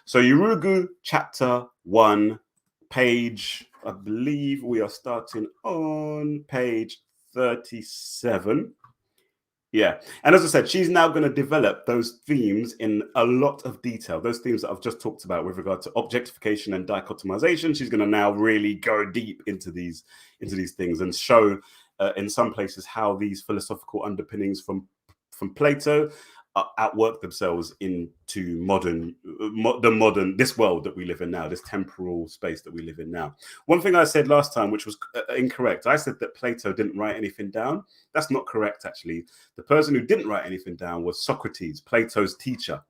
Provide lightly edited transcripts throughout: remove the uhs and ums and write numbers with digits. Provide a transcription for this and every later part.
So Yurugu chapter 1, page, I believe we are starting on page 37. Yeah. And as I said, she's now going to develop those themes in a lot of detail. Those themes that I've just talked about with regard to objectification and dichotomization. She's going to now really go deep into these things and show in some places how these philosophical underpinnings from Plato outwork themselves into this world that we live in now, this temporal space that we live in now. One thing I said last time, which was incorrect, I said that Plato didn't write anything down. That's not correct, actually. The person who didn't write anything down was Socrates, Plato's teacher.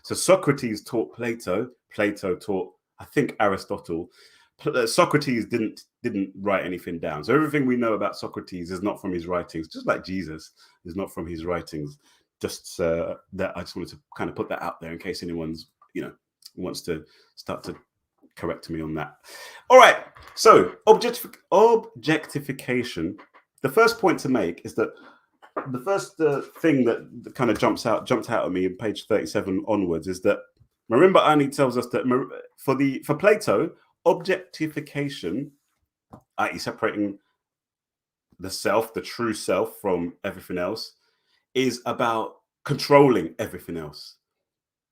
So Socrates taught Plato. Plato taught, I think, Aristotle. Socrates didn't write anything down. So everything we know about Socrates is not from his writings, just like Jesus is not from his writings. Just that I just wanted to kind of put that out there in case anyone's, wants to start to correct me on that. All right. So objectification. The first point to make is that the first thing that kind of jumped out at me in page 37 onwards is that Marimba Ani tells us that for Plato, objectification, i.e., separating the self, the true self, from everything else, is about controlling everything else.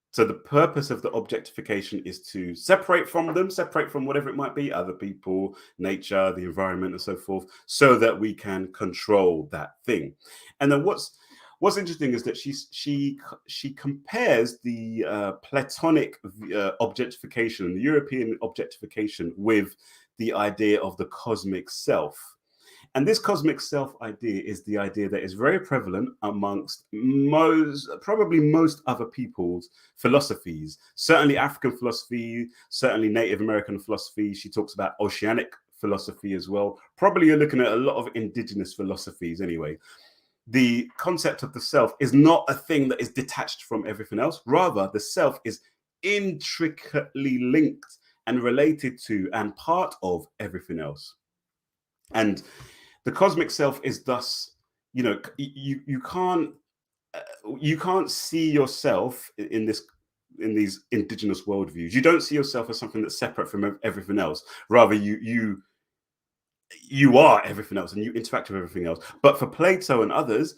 So the purpose of the objectification is to separate from whatever it might be, other people, nature, the environment, and so forth, so that we can control that thing. And then what's interesting is that she compares the Platonic objectification and the European objectification with the idea of the cosmic self. And this cosmic self idea is the idea that is very prevalent amongst probably most other people's philosophies, certainly African philosophy, certainly Native American philosophy. She talks about oceanic philosophy as well. Probably you're looking at a lot of indigenous philosophies anyway. The concept of the self is not a thing that is detached from everything else. Rather, the self is intricately linked and related to and part of everything else. And the cosmic self is thus, you can't see yourself in these indigenous worldviews. You don't see yourself as something that's separate from everything else. Rather, you are everything else and you interact with everything else. But for Plato and others,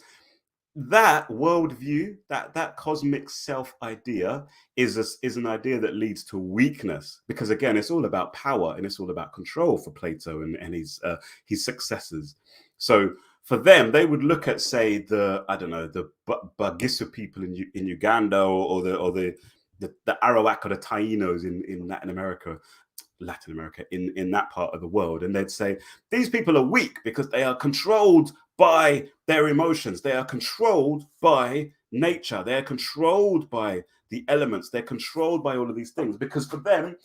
that worldview, that cosmic self idea is an idea that leads to weakness, because again, it's all about power and it's all about control for Plato and his successors. So for them, they would look at, say, the Bagisu people in Uganda, or the Arawak or the Tainos in Latin America, in that part of the world, and they'd say these people are weak because they are controlled by their emotions, they are controlled by nature, they are controlled by the elements, they're controlled by all of these things, because for them,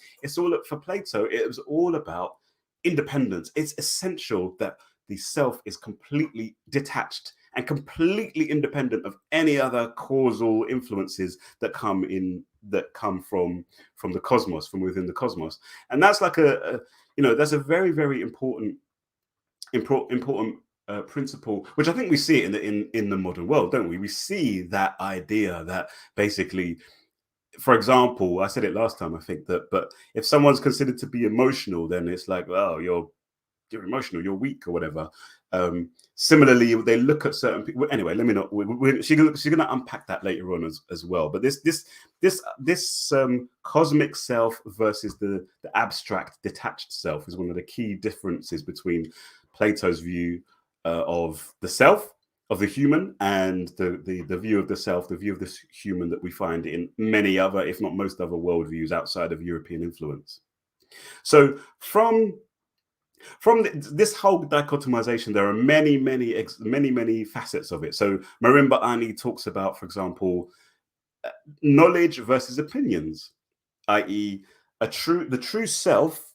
for Plato, it was all about independence. It's essential that the self is completely detached and completely independent of any other causal influences that come from the cosmos, from within the cosmos. And that's like that's a very, very important principle, which I think we see it in the modern world, don't we? We see that idea that basically, for example, I said it last time, I think, but if someone's considered to be emotional, then it's like, well, you're emotional, you're weak, or whatever. Similarly, they look at certain people. Anyway, let me not. She's going to unpack that later on as well. But this cosmic self versus the abstract, detached self is one of the key differences between Plato's view of the self, of the human, and the view of the self, the view of the human that we find in many other, if not most other, worldviews outside of European influence. So from this whole dichotomization, there are many facets of it. So Marimba Ani talks about, for example, knowledge versus opinions, i.e., the true self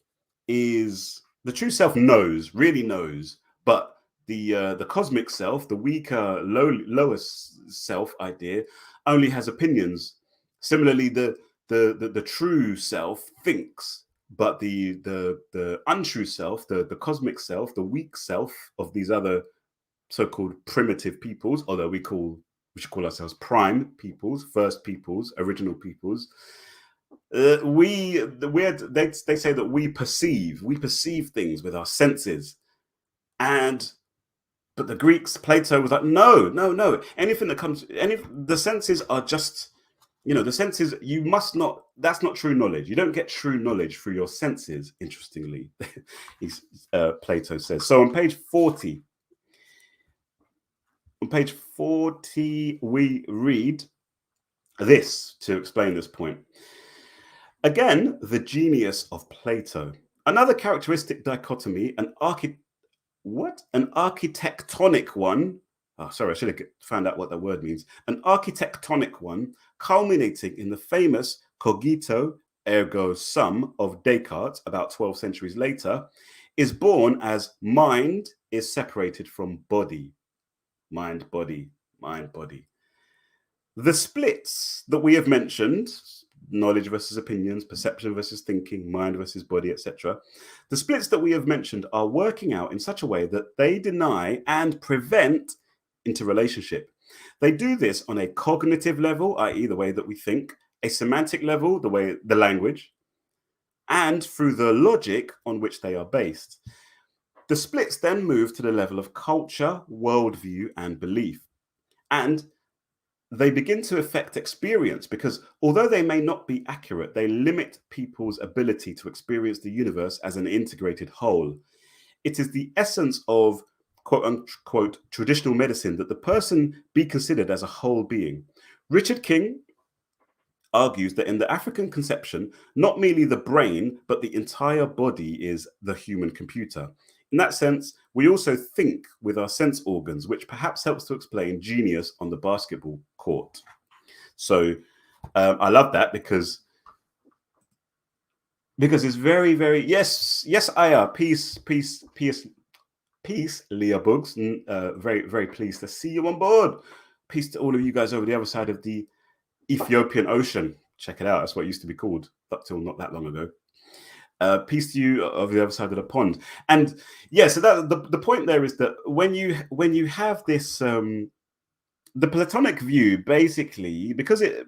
really knows, but the cosmic self, the weaker, lower self idea, only has opinions. Similarly, the true self thinks, but the untrue self, the cosmic self, the weak self of these other so-called primitive peoples, although we should call ourselves prime peoples, first peoples, original peoples, They say that we perceive things with our senses, but the Greeks, Plato was like, no. Anything that comes, the senses are just, the senses. You must not. That's not true knowledge. You don't get true knowledge through your senses. Interestingly, Plato says. So on page 40, we read this to explain this point. Again, the genius of Plato. Another characteristic dichotomy, an architectonic one. Oh, sorry, I should have found out what that word means. An architectonic one, culminating in the famous cogito ergo sum of Descartes, about 12 centuries later, is born as mind is separated from body. Mind, body, mind, body. The splits that we have mentioned, knowledge versus opinions, perception versus thinking, mind versus body, etc. The splits that we have mentioned are working out in such a way that they deny and prevent interrelationship. They do this on a cognitive level, i.e. the way that we think, a semantic level, the language, and through the logic on which they are based. The splits then move to the level of culture, worldview, and belief. And they begin to affect experience because although they may not be accurate, they limit people's ability to experience the universe as an integrated whole. It is the essence of quote unquote traditional medicine that the person be considered as a whole being. Richard King argues that in the African conception, not merely the brain, but the entire body is the human computer. In that sense, we also think with our sense organs, which perhaps helps to explain genius on the basketball court. So I love that because it's very, very, yes, Aya, peace, Leah Buggs. Very, very pleased to see you on board. Peace to all of you guys over the other side of the Ethiopian Ocean. Check it out. That's what it used to be called up till not that long ago. Peace to you of the other side of the pond. And yeah, so that the point there is that when you have this the Platonic view, basically, because it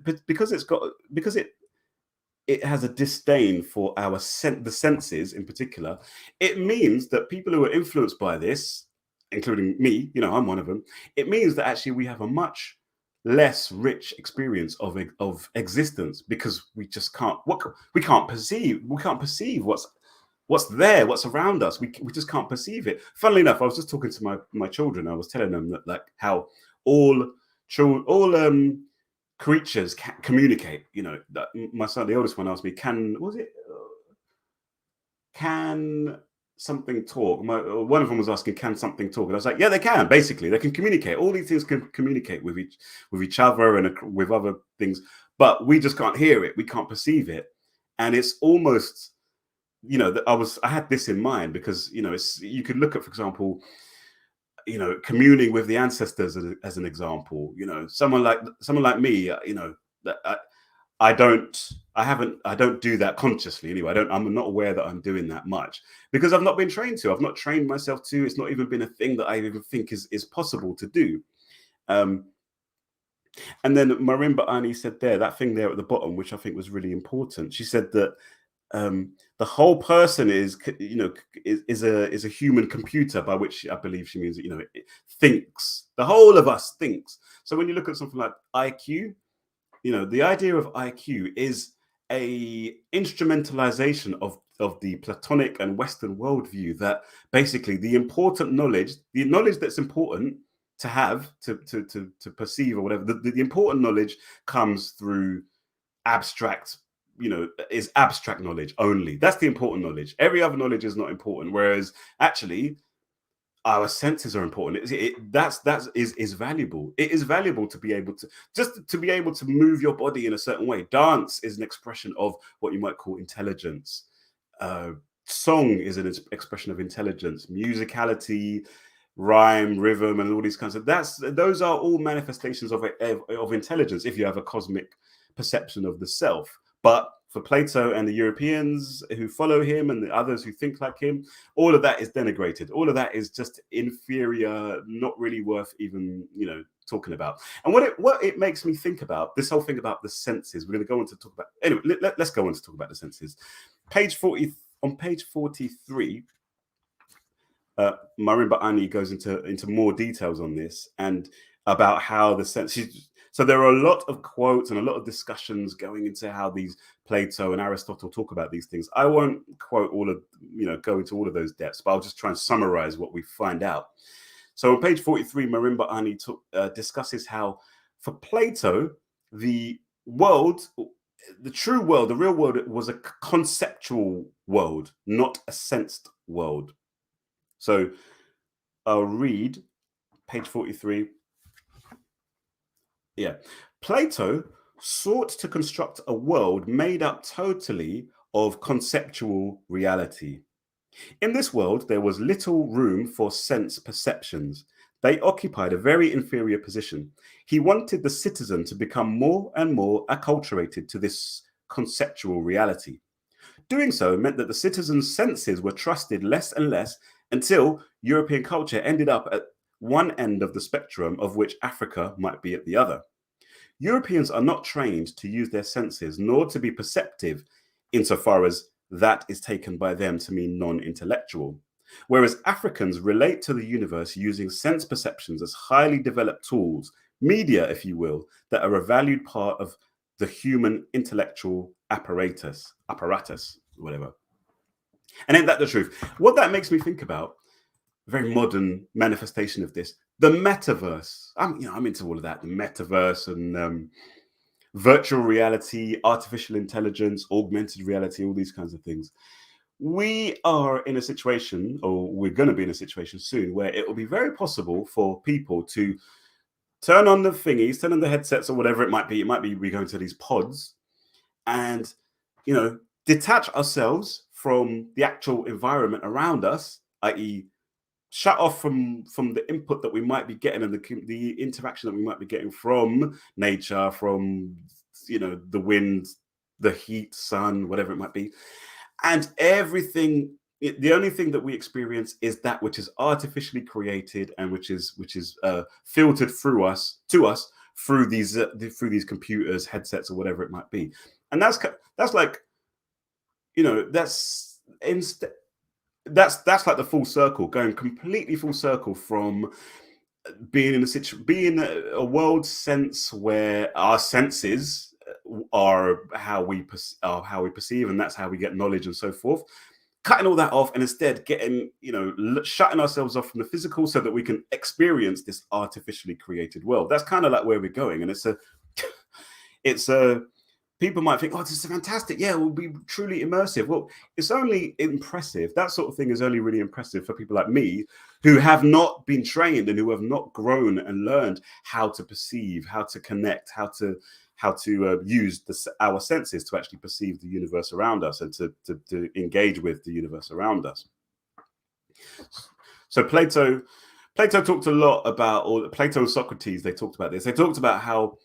has a disdain for the senses in particular, it means that people who are influenced by this, including me, I'm one of them, it means that actually we have a much less rich experience of existence because we just can't perceive what's there, what's around us. We just can't perceive it. Funnily enough, I was just talking to my children. I was telling them that like how all creatures can communicate. My son, the oldest one, asked me, can something talk? One of them was asking, can something talk? And I was like, yeah, they can. Basically, they can communicate. All these things can communicate with each other and with other things, but we just can't hear it. We can't perceive it. And it's almost, I had this in mind because, you could look at, for example, communing with the ancestors as an example. Someone like me, I don't do that consciously anyway. I'm not aware that I'm doing that much because I've not been trained to. I've not trained myself to. It's not even been a thing that I even think is possible to do. And then Marimba Ani said that thing there at the bottom, which I think was really important. She said that the whole person is a human computer, by which I believe she means that it thinks. The whole of us thinks. So when you look at something like IQ, the idea of IQ is a instrumentalization of the Platonic and Western worldview, that basically the knowledge that's important to have to perceive or whatever, the important knowledge comes through abstract, is abstract knowledge only. That's the important knowledge. Every other knowledge is not important. Whereas actually, our senses are important. That is valuable. It is valuable to be able to move your body in a certain way. Dance is an expression of what you might call intelligence. Song is an expression of intelligence. Musicality, rhyme, rhythm, and all these kinds of those are all manifestations of intelligence if you have a cosmic perception of the self. But for Plato and the Europeans who follow him and the others who think like him, all of that is denigrated. All of that is just inferior, not really worth even, talking about. And what it makes me think about, this whole thing about the senses, we're going to go on to talk about, anyway, let's go on to talk about the senses. On page 43, Marimba Ani goes into more details on this and about how the senses. So there are a lot of quotes and a lot of discussions going into how these Plato and Aristotle talk about these things. I won't quote all of, go into all of those depths, but I'll just try and summarize what we find out. So on page 43, Marimba Ani discusses how for Plato, the world, the true world, the real world was a conceptual world, not a sensed world. So I'll read page 43. Yeah. Plato sought to construct a world made up totally of conceptual reality. In this world, there was little room for sense perceptions. They occupied a very inferior position. He wanted the citizen to become more and more acculturated to this conceptual reality. Doing so meant that the citizen's senses were trusted less and less until European culture ended up at one end of the spectrum of which Africa might be at the other. Europeans are not trained to use their senses nor to be perceptive insofar as that is taken by them to mean non-intellectual. Whereas Africans relate to the universe using sense perceptions as highly developed tools, media, if you will, that are a valued part of the human intellectual apparatus, whatever. And ain't that the truth? What that makes me think about, very modern manifestation of this, the metaverse. I'm into all of that, the metaverse and virtual reality, artificial intelligence, augmented reality, all these kinds of things. We are in a situation, or we're going to be in a situation soon, where it will be very possible for people to turn on the thingies, turn on the headsets or whatever it might be. It might be we go into these pods and, detach ourselves from the actual environment around us, i.e., shut off from the input that we might be getting and the interaction that we might be getting from nature, from the wind, the heat, sun, whatever it might be, and everything. The only thing that we experience is that which is artificially created and which is filtered through us through these computers, headsets, or whatever it might be. And that's like, that's like the full circle, going completely full circle from being in a world sense where our senses are how we perceive, and that's how we get knowledge and so forth. Cutting all that off and instead getting, shutting ourselves off from the physical so that we can experience this artificially created world. That's kind of like where we're going, and it's a. People might think, oh, this is fantastic. Yeah, it will be truly immersive. Well, it's only impressive. That sort of thing is only really impressive for people like me who have not been trained and who have not grown and learned how to perceive, how to connect, how to use our senses to actually perceive the universe around us and to engage with the universe around us. So Plato talked a lot about, or Plato and Socrates, they talked about this. They talked about how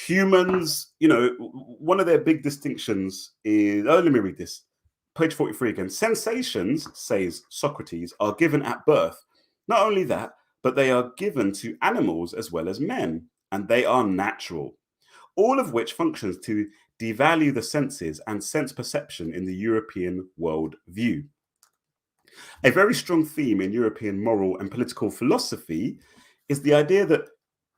humans, one of their big distinctions is, let me read this. Page 43 again. Sensations, says Socrates, are given at birth. Not only that, but they are given to animals as well as men, and they are natural. All of which functions to devalue the senses and sense perception in the European world view. A very strong theme in European moral and political philosophy is the idea that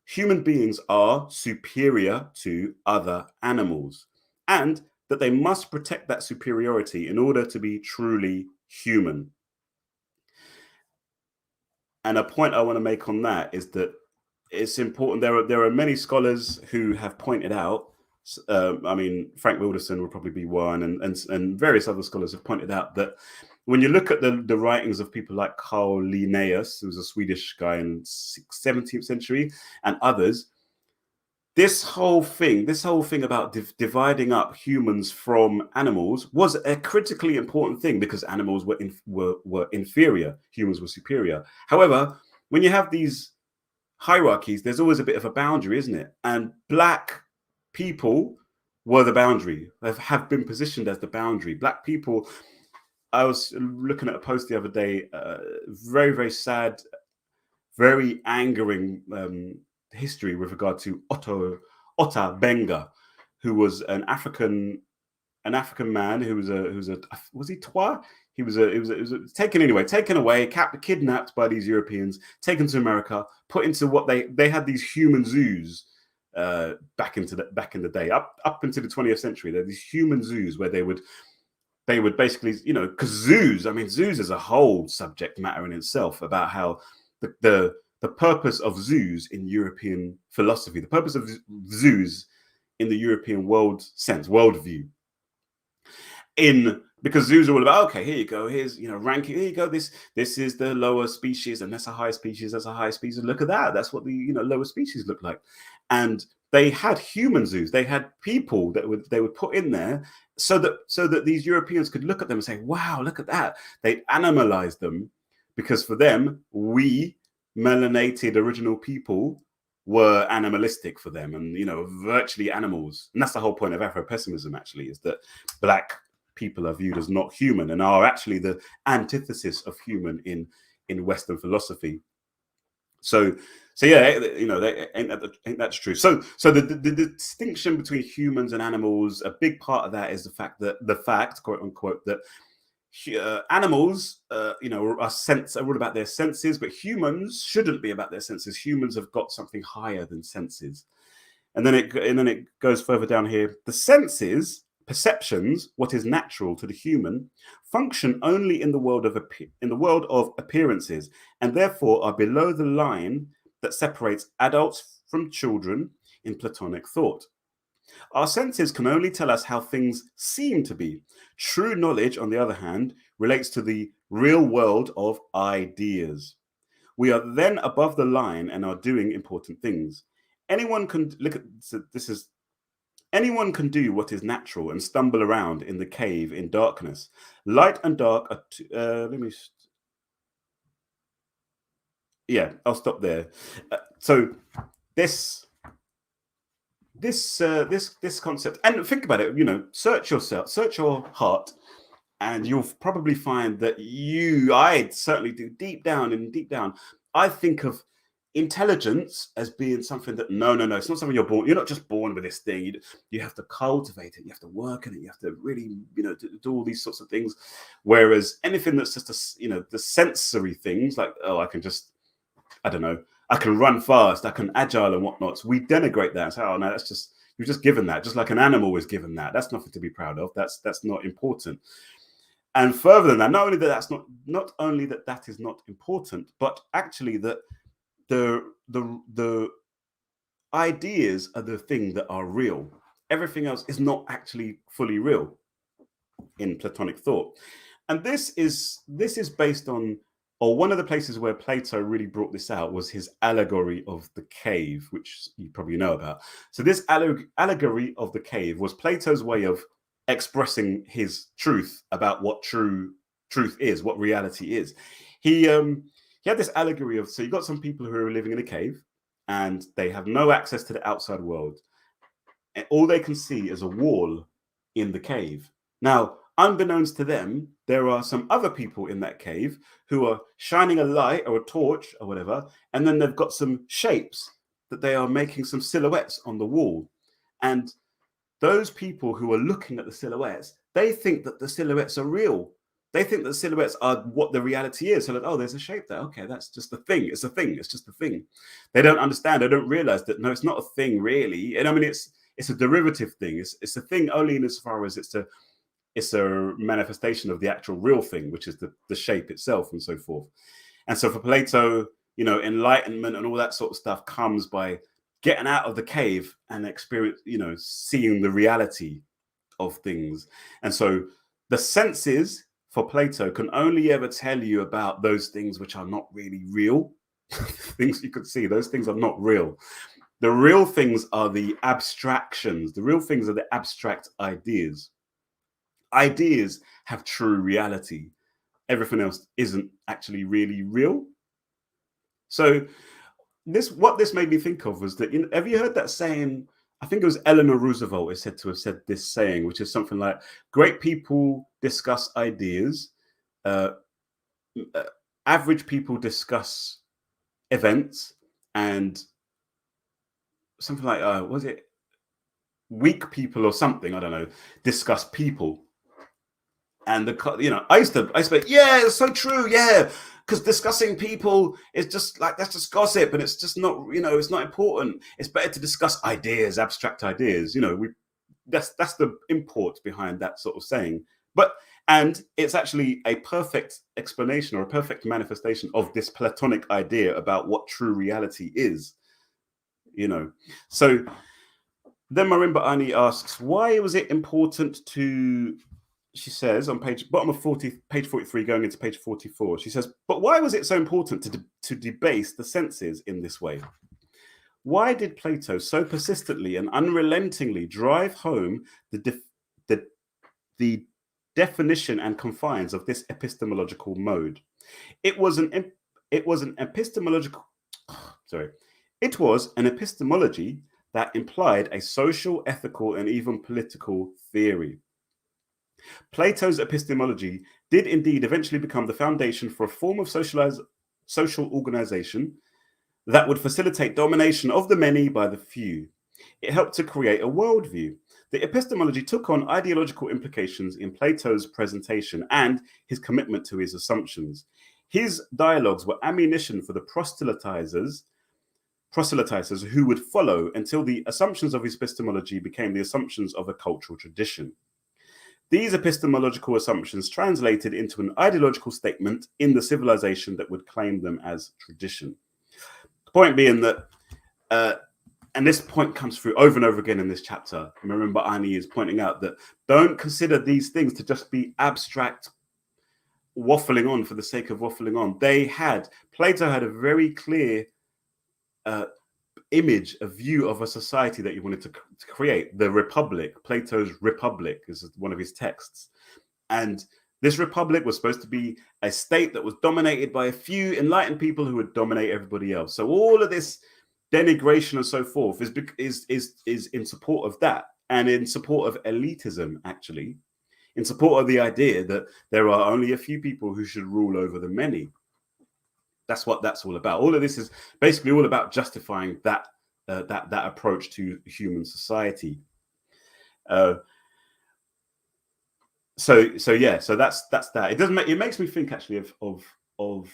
human beings are superior to other animals, and that they must protect that superiority in order to be truly human. And a point I want to make on that is that it's important. There are many scholars who have pointed out. Frank Wilderson would probably be one, and various other scholars have pointed out that when you look at the writings of people like Carl Linnaeus, who was a Swedish guy in the 17th century, and others, this whole thing about dividing up humans from animals was a critically important thing because animals were inferior, humans were superior. However, when you have these hierarchies, there's always a bit of a boundary, isn't it? And Black people were the boundary. They have been positioned as the boundary. Black people. I was looking at a post the other day. Very, very sad, very angering history with regard to Otta Benga, who was an African man who was he Twa? He was taken away, kidnapped by these Europeans, taken to America, put into what they had these human zoos back in the day, up into the 20th century. There are these human zoos where they would basically, because zoos is a whole subject matter in itself about how the purpose of zoos in European philosophy, the purpose of zoos in the European worldview, because zoos are all about, okay, here you go, here's ranking, here you go, this is the lower species and that's a high species, look at that, that's what the lower species look like. And they had human zoos, they had people that they would put in there so that these Europeans could look at them and say, wow, look at that. They animalized them because for them, we melanated original people were animalistic for them and virtually animals. And that's the whole point of Afro-pessimism, actually, is that Black people are viewed as not human and are actually the antithesis of human in Western philosophy. So yeah, ain't that's true. So the distinction between humans and animals, a big part of that is the fact, quote unquote, that animals, are all about their senses, but humans shouldn't be about their senses. Humans have got something higher than senses. And then it goes further down here. The senses, perceptions, what is natural to the human, function only in the world of appearances, and therefore are below the line that separates adults from children in Platonic thought. Our senses can only tell us how things seem to be. True knowledge, on the other hand, relates to the real world of ideas. We are then above the line and are doing important things. Anyone can do what is natural and stumble around in the cave in darkness. Light and dark are I'll stop there. So this concept, and think about it, search your heart, and you'll probably find that I certainly do, deep down, I think of intelligence as being something that no, it's not something you're not just born with this thing. You have to cultivate it, you have to work in it, you have to really do all these sorts of things. Whereas anything that's just the sensory things, like, oh, I can just, I don't know, I can run fast, I can agile and whatnot, we denigrate that and say, oh no, that's just, you're just given that, just like an animal is given that. That's nothing to be proud of. That's not important. And further than that, not only that is not important, but actually that the ideas are the thing that are real. Everything else is not actually fully real in Platonic thought. And this is based on, or one of the places where Plato really brought this out was his allegory of the cave, which you probably know about. So this allegory of the cave was Plato's way of expressing his truth about what truth is, what reality is. He had this allegory of, so you got some people who are living in a cave and they have no access to the outside world. And all they can see is a wall in the cave. Now, unbeknownst to them, there are some other people in that cave who are shining a light or a torch or whatever, and then they've got some shapes that they are making some silhouettes on the wall. And those people who are looking at the silhouettes, they think that the silhouettes are real. They think that silhouettes are what the reality is. So like, oh, there's a shape there. Okay, that's just a thing. It's a thing. It's just a thing. They don't understand. They don't realize that, no, it's not a thing really. And I mean, it's a derivative thing. It's a thing only in as far as it's a manifestation of the actual real thing, which is the shape itself and so forth. And so for Plato, enlightenment and all that sort of stuff comes by getting out of the cave and experience, seeing the reality of things. And so the senses for Plato can only ever tell you about those things which are not really real. Things you could see, those things are not real. The real things are the abstractions. The real things are the abstract ideas. Ideas have true reality. Everything else isn't actually really real. So what this made me think of was that, have you heard that saying, I think it was Eleanor Roosevelt is said to have said this saying, which is something like, great people discuss ideas, uh, average people discuss events, and something like, was it weak people or something? I don't know, discuss people. And I used to be, yeah, it's so true, yeah, because discussing people is just like, that's just gossip, and it's just not, it's not important. It's better to discuss ideas, abstract ideas. That's the import behind that sort of saying. And it's actually a perfect explanation or a perfect manifestation of this Platonic idea about what true reality is. So then Marimba Ani asks, why was it important to, she says on bottom of page 43 going into page 44, she says, but why was it so important to debase the senses in this way? Why did Plato so persistently and unrelentingly drive home the definition and confines of this epistemological mode? It was an epistemology that implied a social, ethical, and even political theory. Plato's epistemology did indeed eventually become the foundation for a form of social organization that would facilitate domination of the many by the few. It helped to create a worldview. The epistemology took on ideological implications in Plato's presentation and his commitment to his assumptions. His dialogues were ammunition for the proselytizers who would follow until the assumptions of his epistemology became the assumptions of a cultural tradition. These epistemological assumptions translated into an ideological statement in the civilization that would claim them as tradition. The point being that, and this point comes through over and over again in this chapter, Marimba Ani is pointing out that don't consider these things to just be abstract waffling on for the sake of waffling on. Plato had a very clear image, a view of a society that he wanted to create, the Republic. Plato's Republic is one of his texts. And this Republic was supposed to be a state that was dominated by a few enlightened people who would dominate everybody else. So all of this denigration and so forth is in support of that, and in support of elitism, actually, in support of the idea that there are only a few people who should rule over the many. That's what that's all about. All of this is basically all about justifying that approach to human society. So that's that. It makes me think actually of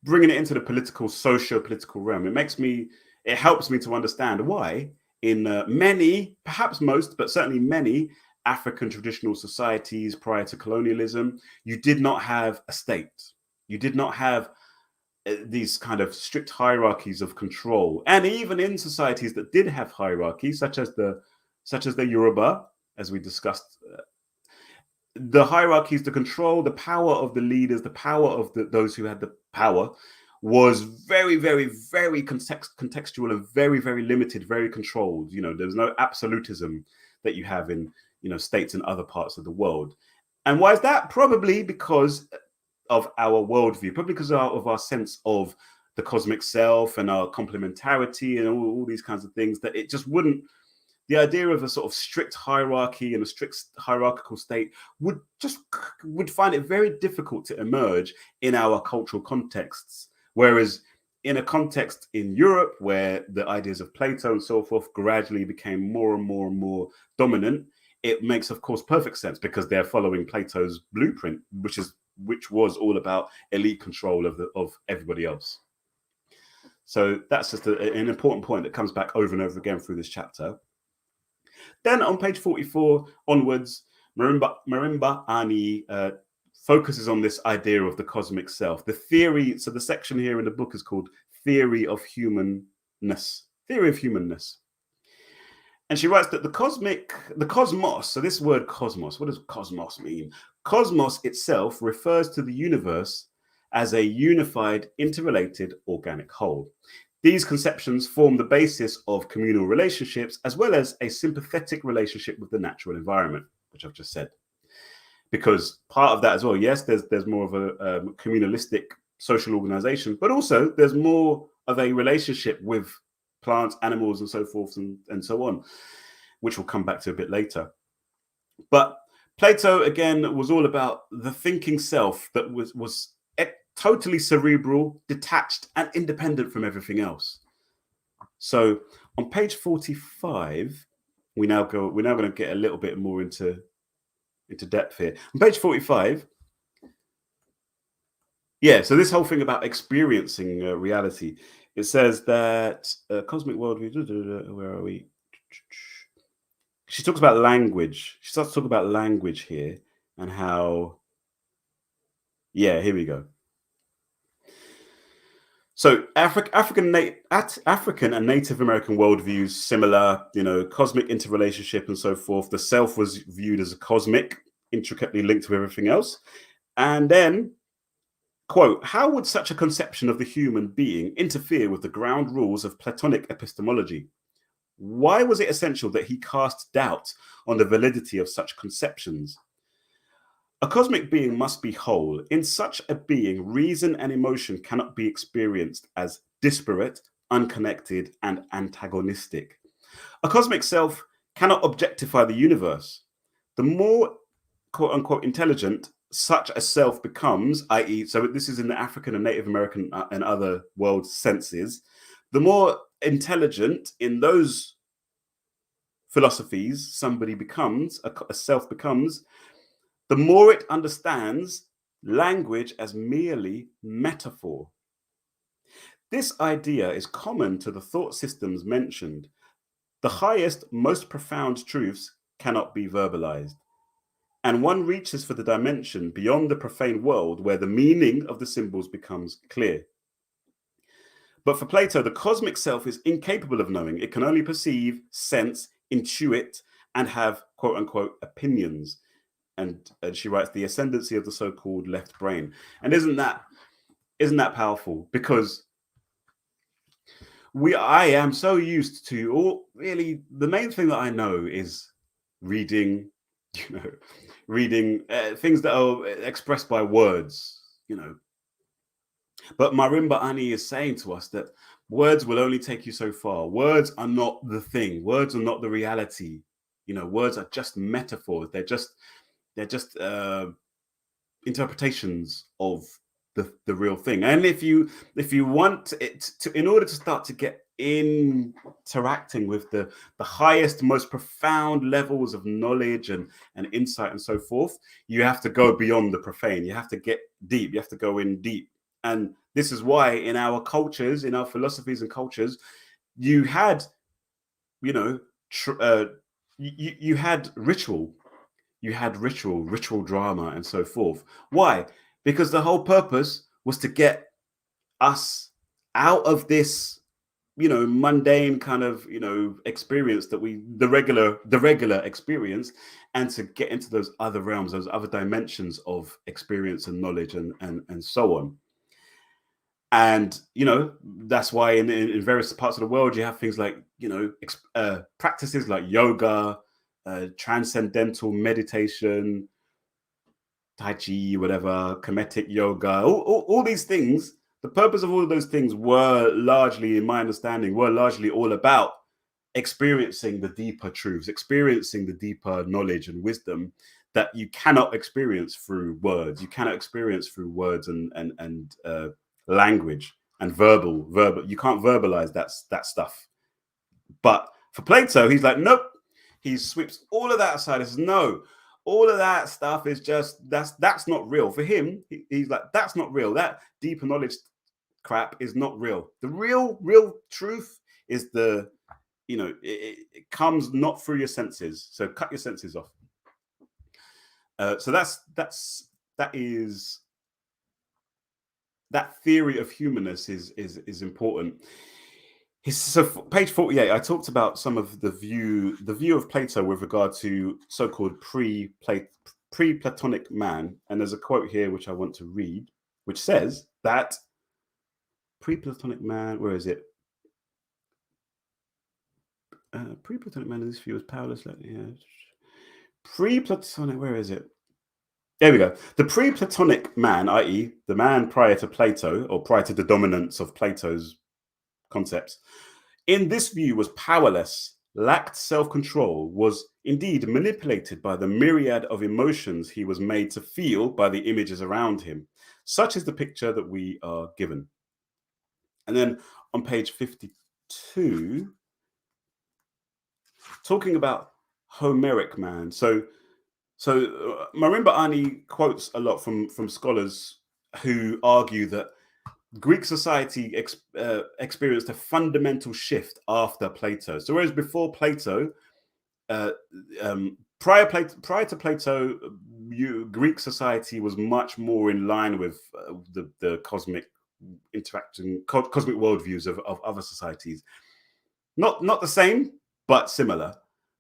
bringing it into the political, socio-political realm. It helps me to understand why in many, perhaps most, but certainly many African traditional societies prior to colonialism, you did not have a state. You did not have these kind of strict hierarchies of control. And even in societies that did have hierarchies, such as the Yoruba, as we discussed, the hierarchies, the control, the power of the leaders, the power of those who had the power was very, very, very contextual and very, very limited, very controlled. There's no absolutism that you have in, states in other parts of the world. And why is that? Probably because of our worldview, probably because of our sense of the cosmic self and our complementarity and all these kinds of things, that it just wouldn't, the idea of a sort of strict hierarchy and a strict hierarchical state would find it very difficult to emerge in our cultural contexts. Whereas in a context in Europe where the ideas of Plato and so forth gradually became more and more and more dominant, it makes, of course, perfect sense because they're following Plato's blueprint, which was all about elite control of everybody else. So that's just an important point that comes back over and over again through this chapter. Then on page 44 onwards, Marimba Ani focuses on this idea of the cosmic self. The theory, so the section here in the book is called Theory of Humanness. Theory of Humanness. And she writes that the cosmos, so this word cosmos, what does cosmos mean? Cosmos itself refers to the universe as a unified, interrelated, organic whole. These conceptions form the basis of communal relationships, as well as a sympathetic relationship with the natural environment, which I've just said. Because part of that as well, yes, there's more of a communalistic social organization, but also there's more of a relationship with plants, animals, and so forth and so on, which we'll come back to a bit later. But Plato, again, was all about the thinking self that was totally cerebral, detached, and independent from everything else. So on page 45, we're now going to get a little bit more into depth here. On page 45, yeah, so this whole thing about experiencing reality, it says that cosmic worldview, where are we? She talks about language. She starts to talk about language here and how, yeah, here we go. So African and Native American worldviews similar, cosmic interrelationship and so forth. The self was viewed as a cosmic, intricately linked to everything else. And then, quote, how would such a conception of the human being interfere with the ground rules of Platonic epistemology? Why was it essential that he cast doubt on the validity of such conceptions? A cosmic being must be whole. In such a being, reason and emotion cannot be experienced as disparate, unconnected, and antagonistic. A cosmic self cannot objectify the universe. The more, quote unquote, intelligent such a self becomes, i.e., so this is in the African and Native American and other world senses, the more intelligent in those philosophies somebody becomes, a self becomes, the more it understands language as merely metaphor. This idea is common to the thought systems mentioned. The highest, most profound truths cannot be verbalized, and one reaches for the dimension beyond the profane world where the meaning of the symbols becomes clear. But for Plato, the cosmic self is incapable of knowing. It can only perceive, sense, intuit, and have, quote unquote, opinions. And she writes the ascendancy of the so-called left brain. And isn't that powerful? Because I am so used to really the main thing that I know is reading, reading things that are expressed by words, But Marimba Ani is saying to us that words will only take you so far. Words are not the thing. Words are not the reality. Words are just metaphors. They're just interpretations of the real thing. And if you want it to, in order to start to get interacting with the highest, most profound levels of knowledge and insight and so forth, you have to go beyond the profane. You have to get deep. You have to go in deep. And this is why in our cultures, in our philosophies and cultures, you had, you had ritual. You had ritual drama and so forth. Why? Because the whole purpose was to get us out of this, mundane kind of, experience that the regular experience, and to get into those other realms, those other dimensions of experience and knowledge and so on. And, that's why in various parts of the world, you have things like, practices like yoga, transcendental meditation, Tai Chi, whatever, Kemetic yoga, all these things. The purpose of all of those things were largely, in my understanding, all about experiencing the deeper truths, experiencing the deeper knowledge and wisdom that you cannot experience through words. You cannot experience through words and language and verbal. You can't verbalize that stuff. But for Plato, he's like, nope. He sweeps all of that aside. He says, no, all of that stuff is just that's not real. For him, he's like, that's not real. That deeper knowledge crap is not real. The real truth is it comes not through your senses. So cut your senses off. So that theory of humanness is important. So page 48, I talked about some of the view of Plato with regard to so-called pre-Platonic man. And there's a quote here which I want to read, which says that pre-Platonic man, where is it? Pre-Platonic man in this view is powerless. Pre-Platonic, where is it? There we go. The pre-Platonic man, i.e. the man prior to Plato, or prior to the dominance of Plato's concepts, in this view was powerless, lacked self-control, was indeed manipulated by the myriad of emotions he was made to feel by the images around him. Such is the picture that we are given. And then on page 52, talking about Homeric man. So Marimba Ani quotes a lot from scholars who argue that Greek society experienced a fundamental shift after Plato. So whereas before Plato, prior to Plato, Greek society was much more in line with the cosmic interaction, cosmic worldviews of other societies. Not the same, but similar.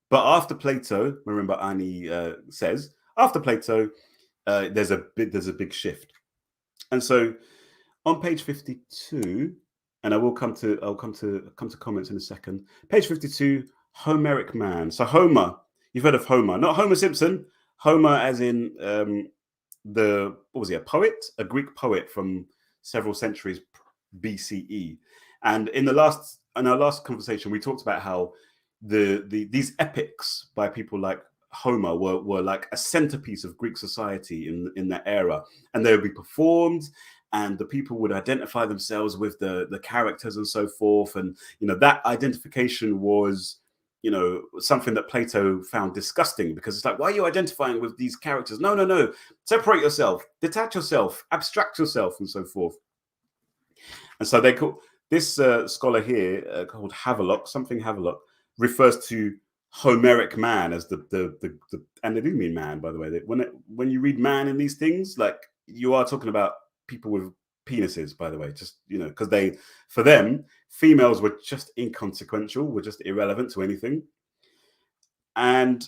But after Plato, Marimba Ani says, after Plato, there's a big shift. And so on page 52, and I'll come to comments in a second. Page 52, Homeric man. So Homer, you've heard of Homer, not Homer Simpson. Homer, as in what was he? A poet, a Greek poet from several centuries BCE. And in our last conversation, we talked about how these epics by people like Homer were like a centerpiece of Greek society in that era, and they would be performed, and the people would identify themselves with the characters and so forth. And that identification was something that Plato found disgusting, because it's like, why are you identifying with these characters? No, separate yourself, detach yourself, abstract yourself, and so forth. And so they call this scholar here called Havelock, refers to Homeric man as the and they do mean man, by the way. When you read man in these things, like, you are talking about people with penises, by the way, just because for them, females were just inconsequential, were just irrelevant to anything. And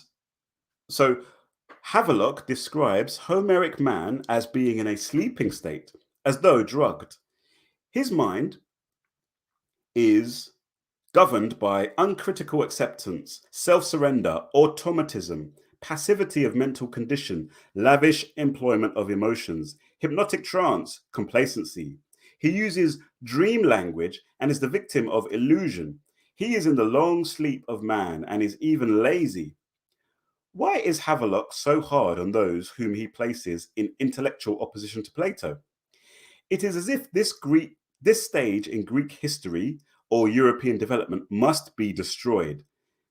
so Havelock describes Homeric man as being in a sleeping state, as though drugged. His mind is governed by uncritical acceptance, self-surrender, automatism, passivity of mental condition, lavish employment of emotions, hypnotic trance, complacency. He uses dream language and is the victim of illusion. He is in the long sleep of man and is even lazy. Why is Havelock so hard on those whom he places in intellectual opposition to Plato? It is as if this stage in Greek history or European development must be destroyed,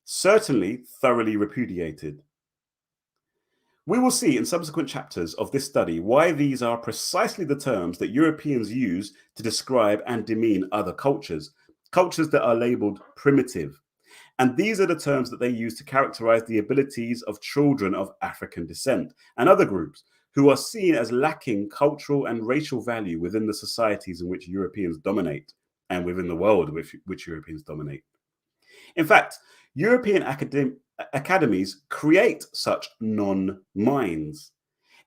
certainly thoroughly repudiated. We will see in subsequent chapters of this study why these are precisely the terms that Europeans use to describe and demean other cultures that are labeled primitive. And these are the terms that they use to characterize the abilities of children of African descent and other groups who are seen as lacking cultural and racial value within the societies in which Europeans dominate, and within the world which Europeans dominate. In fact, European academies create such non-minds.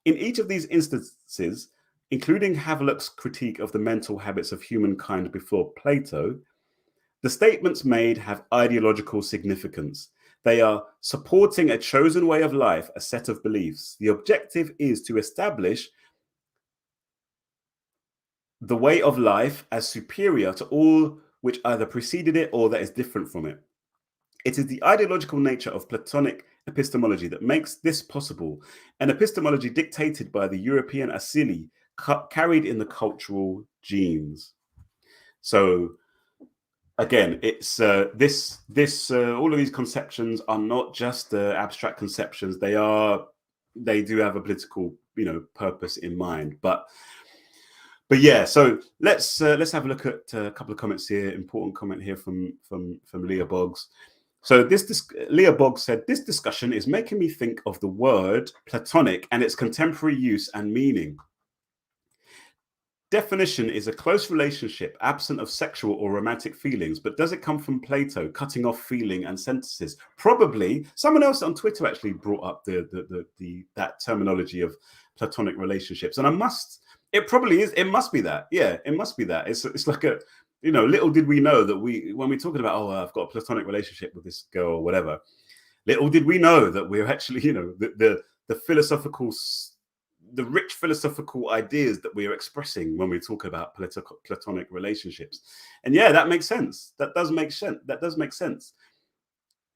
In each of these instances, including Havelock's critique of the mental habits of humankind before Plato, the statements made have ideological significance. They are supporting a chosen way of life, a set of beliefs. The objective is to establish the way of life as superior to all which either preceded it or that is different from it. It is the ideological nature of Platonic epistemology that makes this possible, an epistemology dictated by the European asili, carried in the cultural genes. So again, it's all of these conceptions are not just abstract conceptions. They do have a political purpose in mind. But yeah, so let's have a look at a couple of comments here. Important comment here from Leah Boggs. So Leah Boggs said, this discussion is making me think of the word Platonic and its contemporary use and meaning. Definition is a close relationship absent of sexual or romantic feelings, but does it come from Plato, cutting off feeling and sentences? Probably. Someone else on Twitter actually brought up that terminology of Platonic relationships, and it probably is. It must be that. Yeah, it must be that. It's like a, little did we know that when we're talking about, I've got a Platonic relationship with this girl or whatever, little did we know that we're actually, the philosophical the rich philosophical ideas that we are expressing when we talk about platonic relationships. And yeah, that makes sense. That does make sense.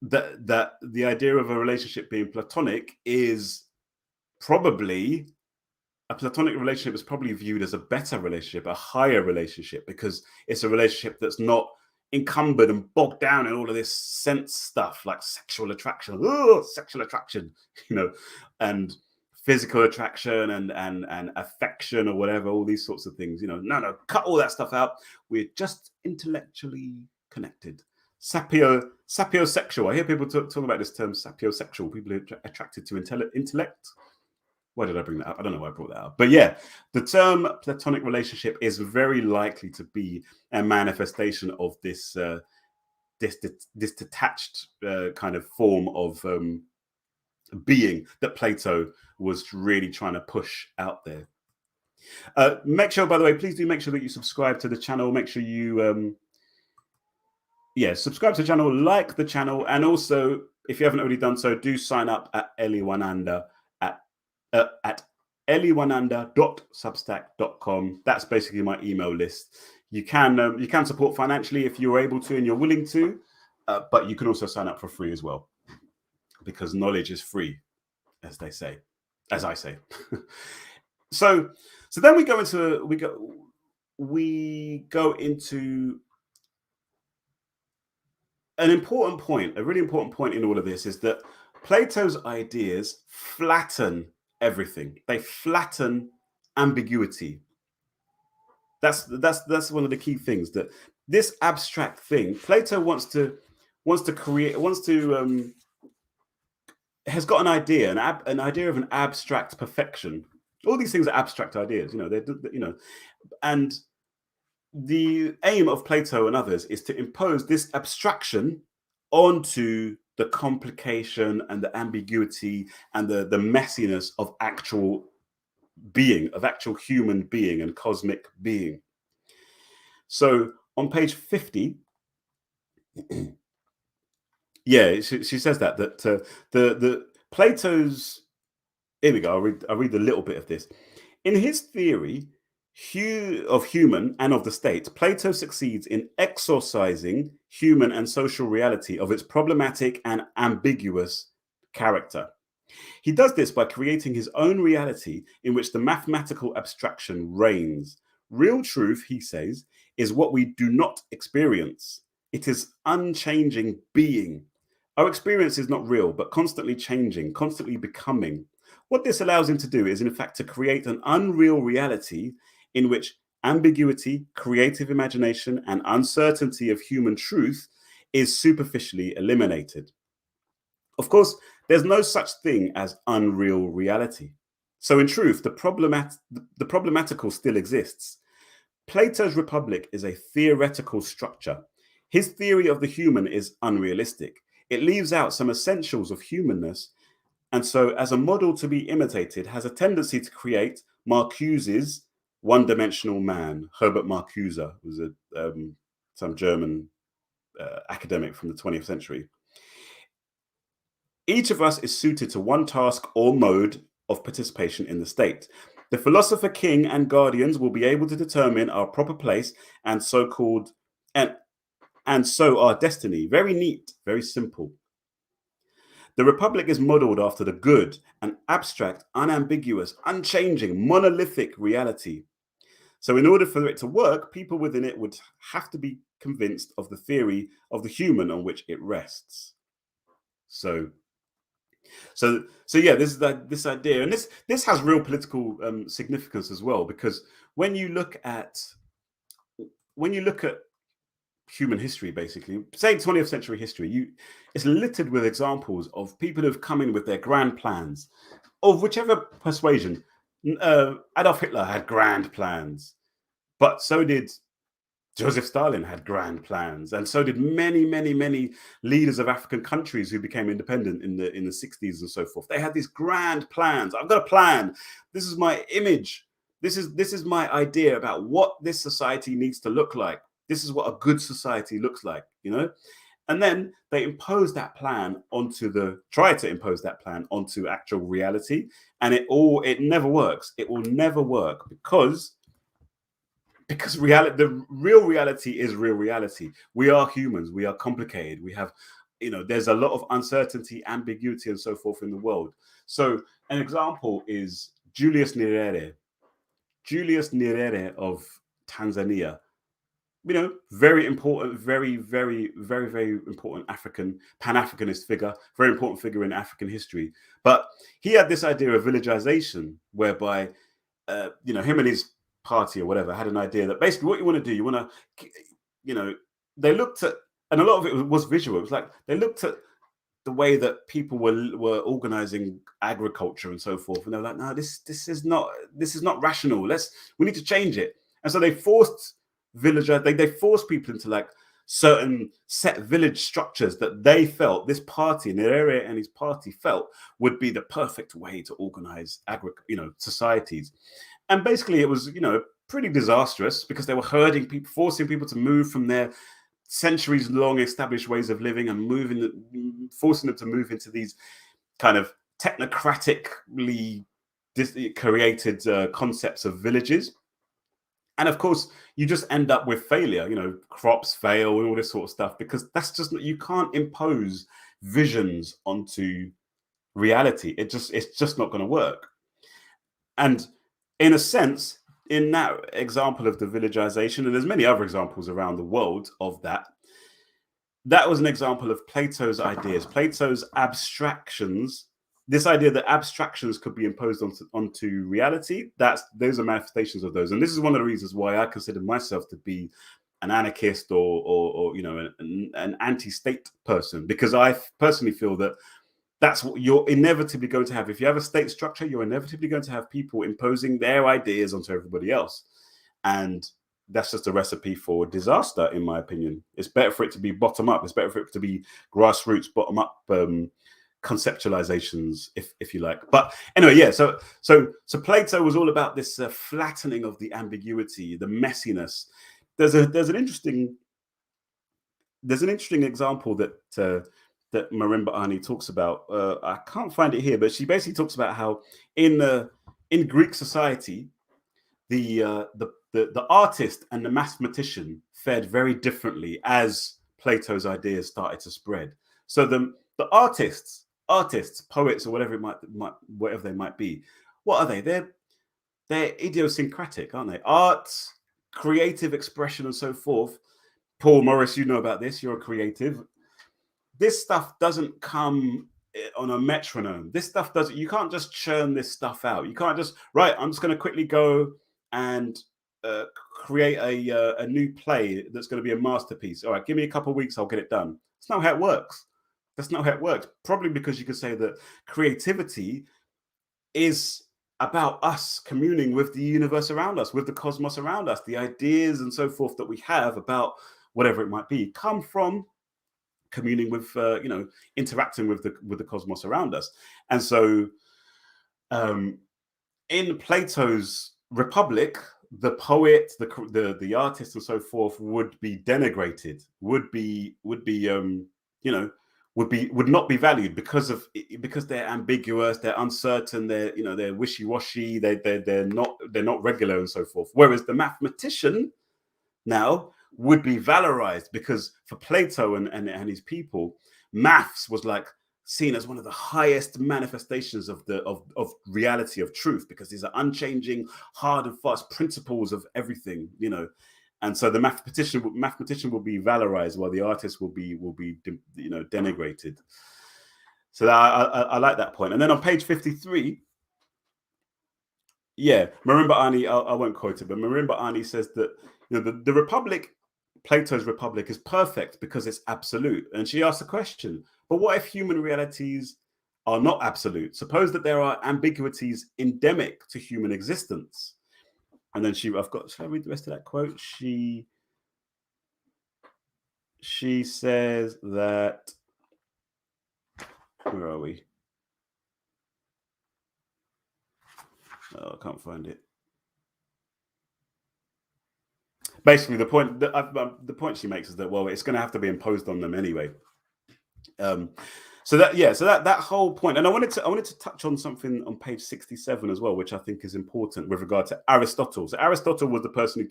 That the idea of a relationship being platonic is probably a platonic relationship is probably viewed as a better relationship, a higher relationship, because it's a relationship that's not encumbered and bogged down in all of this sense stuff like sexual attraction, and physical attraction and affection or whatever, all these sorts of things. No, cut all that stuff out. We're just intellectually connected. Sapiosexual. I hear people talk about this term, sapiosexual. People are attracted to intellect. Why did I bring that up? I don't know why I brought that up. But yeah, the term platonic relationship is very likely to be a manifestation of this detached kind of form of being that Plato was really trying to push out there. Make sure, by the way, please do make sure that you subscribe to the channel. Make sure you, subscribe to the channel, like the channel, and also, if you haven't already done so, do sign up at Eliwananda at eliwananda.substack.com. That's basically my email list. You can support financially if you're able to and you're willing to, but you can also sign up for free as well, because knowledge is free, as I say. So then we go into an important point. A really important point in all of this is that Plato's ideas flatten everything. They flatten ambiguity. That's one of the key things, that this abstract thing Plato has got an idea, an idea of an abstract perfection. All these things are abstract ideas, and the aim of Plato and others is to impose this abstraction onto the complication and the ambiguity and the messiness of actual being, of actual human being and cosmic being. So on page 50, she says that the Plato's, here we go, I'll read a little bit of this. In his theory of human and of the state, Plato succeeds in exorcising human and social reality of its problematic and ambiguous character. He does this by creating his own reality in which the mathematical abstraction reigns. Real truth, he says, is what we do not experience. It is unchanging being. Our experience is not real, but constantly changing, constantly becoming. What this allows him to do is, in fact, to create an unreal reality in which ambiguity, creative imagination, and uncertainty of human truth is superficially eliminated. Of course, there's no such thing as unreal reality. So in truth, the problematical still exists. Plato's Republic is a theoretical structure. His theory of the human is unrealistic. It leaves out some essentials of humanness, and so as a model to be imitated, has a tendency to create Marcuse's one-dimensional man. Herbert Marcuse was some German academic from the 20th century. Each of us is suited to one task or mode of participation in the state. The philosopher king and guardians will be able to determine our proper place and so our destiny. Very neat, very simple. The Republic is modeled after the good, an abstract, unambiguous, unchanging, monolithic reality. So in order for it to work, people within it would have to be convinced of the theory of the human on which it rests. So yeah, this idea, and this has real political significance as well, because when you look at human history, basically, say 20th century history, it's littered with examples of people who've come in with their grand plans of whichever persuasion. Adolf Hitler had grand plans, but so did Joseph Stalin, had grand plans, and so did many leaders of African countries who became independent in the 60s and so forth. They had these grand plans. I've got a plan. This is my image. This is my idea about what this society needs to look like. This is what a good society looks like, And then they try to impose that plan onto actual reality. And it never works. It will never work because the real reality is real reality. We are humans. We are complicated. We have, there's a lot of uncertainty, ambiguity, and so forth in the world. So an example is Julius Nyerere. Julius Nyerere of Tanzania. Very important, very, very, very, very important Pan-Africanist figure, very important figure in African history. But he had this idea of villagization, whereby, him and his party or whatever had an idea that basically what you want to do, you want to, they looked at, and a lot of it was visual. It was like they looked at the way that people were organizing agriculture and so forth, and they're like, no, this is not rational. We need to change it. And so they forced they forced people into like certain set village structures that they felt, this party in their area and his party felt, would be the perfect way to organize societies. And basically it was pretty disastrous, because they were herding people, forcing people to move from their centuries long established ways of living and forcing them to move into these kind of technocratically created concepts of villages. And of course, you just end up with failure. Crops fail and all this sort of stuff, because you can't impose visions onto reality. It's just not going to work. And in a sense, in that example of the villagization, and there's many other examples around the world of that was an example of Plato's ideas, Plato's abstractions. This idea that abstractions could be imposed onto reality, those are manifestations of those. And this is one of the reasons why I consider myself to be an anarchist or an anti-state person, because I personally feel that that's what you're inevitably going to have. If you have a state structure, you're inevitably going to have people imposing their ideas onto everybody else. And that's just a recipe for disaster, in my opinion. It's better for it to be bottom up. It's better for it to be grassroots, bottom up conceptualizations, if you like. But anyway, yeah. So Plato was all about this flattening of the ambiguity, the messiness. There's an interesting example that Marimba Ani talks about. I can't find it here, but she basically talks about how in Greek society, the artist and the mathematician fared very differently as Plato's ideas started to spread. So the artists, poets, or whatever whatever they might be, what are they? They're idiosyncratic, aren't they? Art, creative expression, and so forth. Paul Morris, you know about this. You're a creative. This stuff doesn't come on a metronome. This stuff doesn't. You can't just churn this stuff out. You can't just I'm just going to quickly go and create a new play that's going to be a masterpiece. All right, give me a couple of weeks, I'll get it done. That's not how it works. That's not how it works. Probably because you could say that creativity is about us communing with the universe around us, with the cosmos around us. The ideas and so forth that we have about whatever it might be come from communing with, interacting with the cosmos around us. And so, in Plato's Republic, the poet, the artist, and so forth would be denigrated, would not be valued because they're ambiguous, they're uncertain, they're wishy-washy, they're not regular and so forth. Whereas the mathematician now would be valorized, because for Plato and his people, maths was like seen as one of the highest manifestations of reality, of truth, because these are unchanging, hard and fast principles of everything, and so the mathematician will be valorized, while the artist will be denigrated. So I like that point. And then on page 53, Marimba Ani, I won't quote it, but Marimba Ani says that the Republic, Plato's Republic, is perfect because it's absolute. And she asks the question, but what if human realities are not absolute? Suppose that there are ambiguities endemic to human existence. And then shall I read the rest of that quote? She says that, where are we? Oh, I can't find it. basically the point she makes is that, well, it's going to have to be imposed on them anyway. So that whole point, and I wanted to touch on something on page 67 as well, which I think is important with regard to Aristotle. So Aristotle was the person who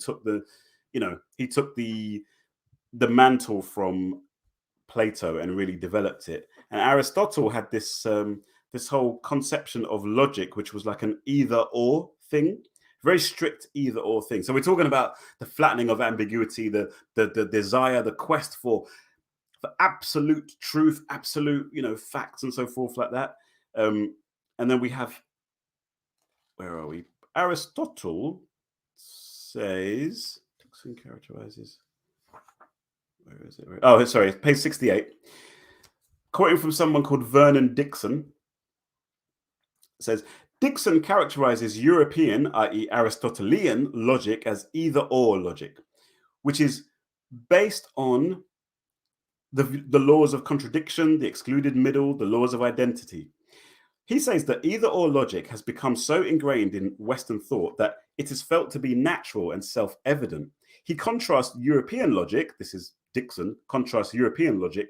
took the mantle from Plato and really developed it. And Aristotle had this whole conception of logic, which was like an either or thing, very strict either or thing. So we're talking about the flattening of ambiguity, the desire, the quest for absolute truth, absolute, facts and so forth like that. And then we have, where are we? Aristotle says, Dixon characterizes, where is it? Oh, sorry, page 68. Quoting from someone called Vernon Dixon, says, Dixon characterizes European, i.e. Aristotelian logic as either or logic, which is based on the laws of contradiction, the excluded middle, the laws of identity. He says that either or logic has become so ingrained in Western thought that it is felt to be natural and self-evident. He contrasts European logic, this is Dixon, contrasts European logic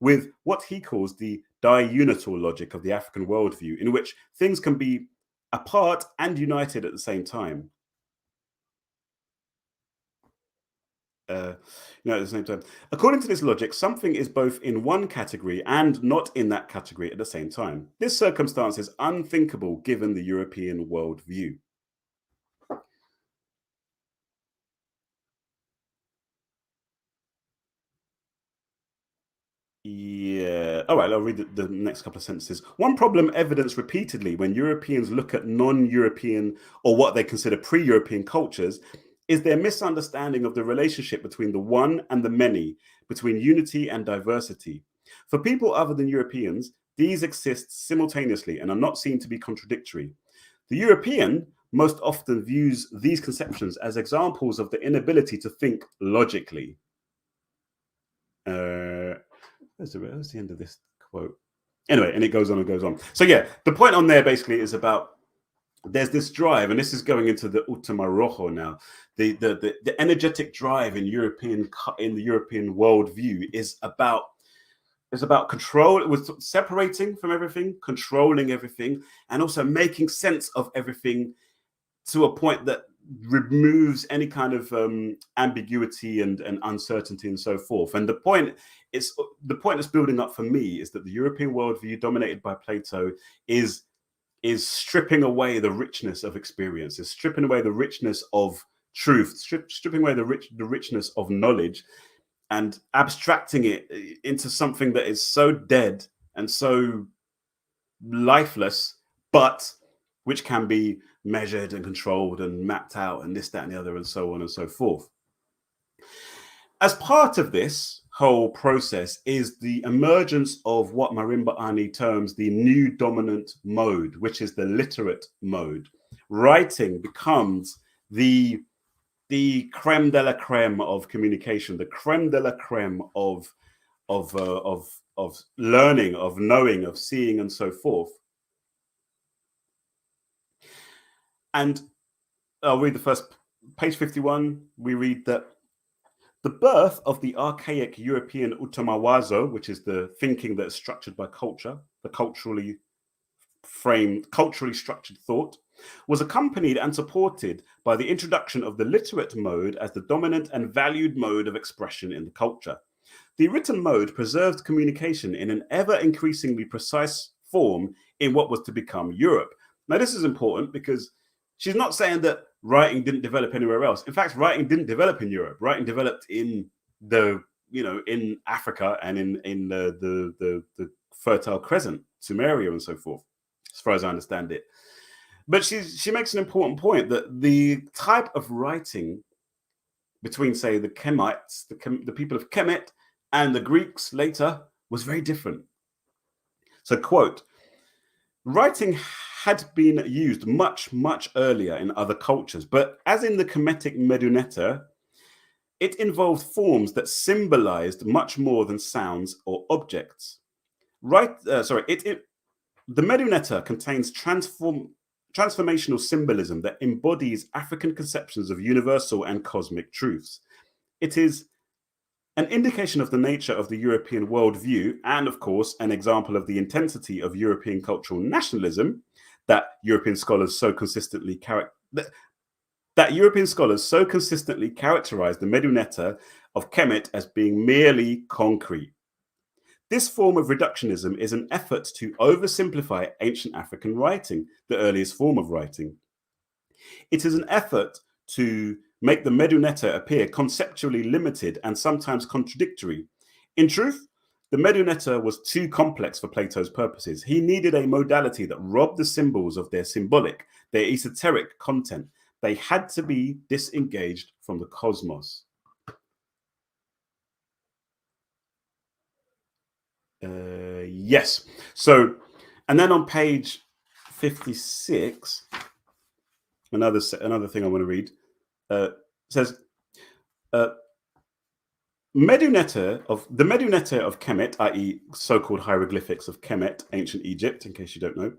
with what he calls the diunital logic of the African worldview, in which things can be apart and united at the same time. At the same time. According to this logic, something is both in one category and not in that category at the same time. This circumstance is unthinkable given the European worldview. Yeah. All right, I'll read the next couple of sentences. One problem evidenced repeatedly when Europeans look at non-European or what they consider pre-European cultures is their misunderstanding of the relationship between the one and the many, between unity and diversity. For people other than Europeans, these exist simultaneously and are not seen to be contradictory. The European most often views these conceptions as examples of the inability to think logically. Where's the end of this quote? Anyway, and it goes on and goes on. So yeah, the point on there basically is about there's this drive, and this is going into the ultima rojo now. The energetic drive in the European worldview is about control. It was separating from everything, controlling everything, and also making sense of everything to a point that removes any kind of ambiguity and uncertainty and so forth. And the point that's building up for me is that the European worldview dominated by Plato is stripping away the richness of experience, is stripping away the richness of truth, stripping away the richness of knowledge, and abstracting it into something that is so dead and so lifeless, but which can be measured and controlled and mapped out and this, that, and the other, and so on and so forth. As part of this whole process is the emergence of what Marimba Ani terms the new dominant mode, which is the literate mode. Writing becomes the creme de la creme of communication, the creme de la creme of learning, of knowing, of seeing, and so forth. And I'll read the first page 51. We read that the birth of the archaic European utamawazo, which is the thinking that is structured by culture, the culturally structured thought, was accompanied and supported by the introduction of the literate mode as the dominant and valued mode of expression in the culture. The written mode preserved communication in an ever increasingly precise form in what was to become Europe. Now, this is important because she's not saying that writing didn't develop anywhere else. In fact, writing didn't develop in Europe. Writing developed in in Africa and in the Fertile Crescent, Sumeria, and so forth, as far as I understand it. But she makes an important point that the type of writing between, say, the Kemites, the people of Kemet, and the Greeks later was very different. So, quote, writing had been used much, much earlier in other cultures, but as in the Kemetic Medunetta, it involved forms that symbolized much more than sounds or objects. The Medunetta contains transformational symbolism that embodies African conceptions of universal and cosmic truths. It is an indication of the nature of the European worldview, and of course, an example of the intensity of European cultural nationalism that European scholars so consistently characterize the Medunetta of Kemet as being merely concrete. This form of reductionism is an effort to oversimplify ancient African writing, the earliest form of writing. It is an effort to make the Medunetta appear conceptually limited and sometimes contradictory. In truth, the Medunetta was too complex for Plato's purposes. He needed a modality that robbed the symbols of their symbolic, their esoteric content. They had to be disengaged from the cosmos. Yes. So, and then on page 56, another thing I want to read says Medunetta of Kemet, i.e., so-called hieroglyphics of Kemet, ancient Egypt, in case you don't know,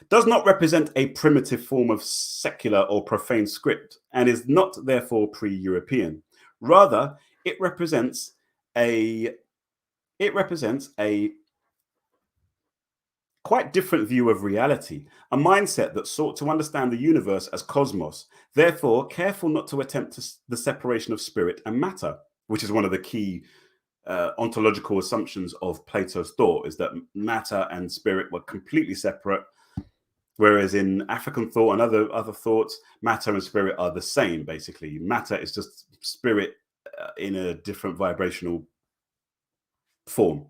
does not represent a primitive form of secular or profane script and is not therefore pre-European. Rather, it represents a quite different view of reality, a mindset that sought to understand the universe as cosmos, therefore careful not to attempt the separation of spirit and matter, which is one of the key ontological assumptions of Plato's thought, is that matter and spirit were completely separate, whereas in African thought and other thoughts, matter and spirit are the same, basically. Matter is just spirit in a different vibrational form.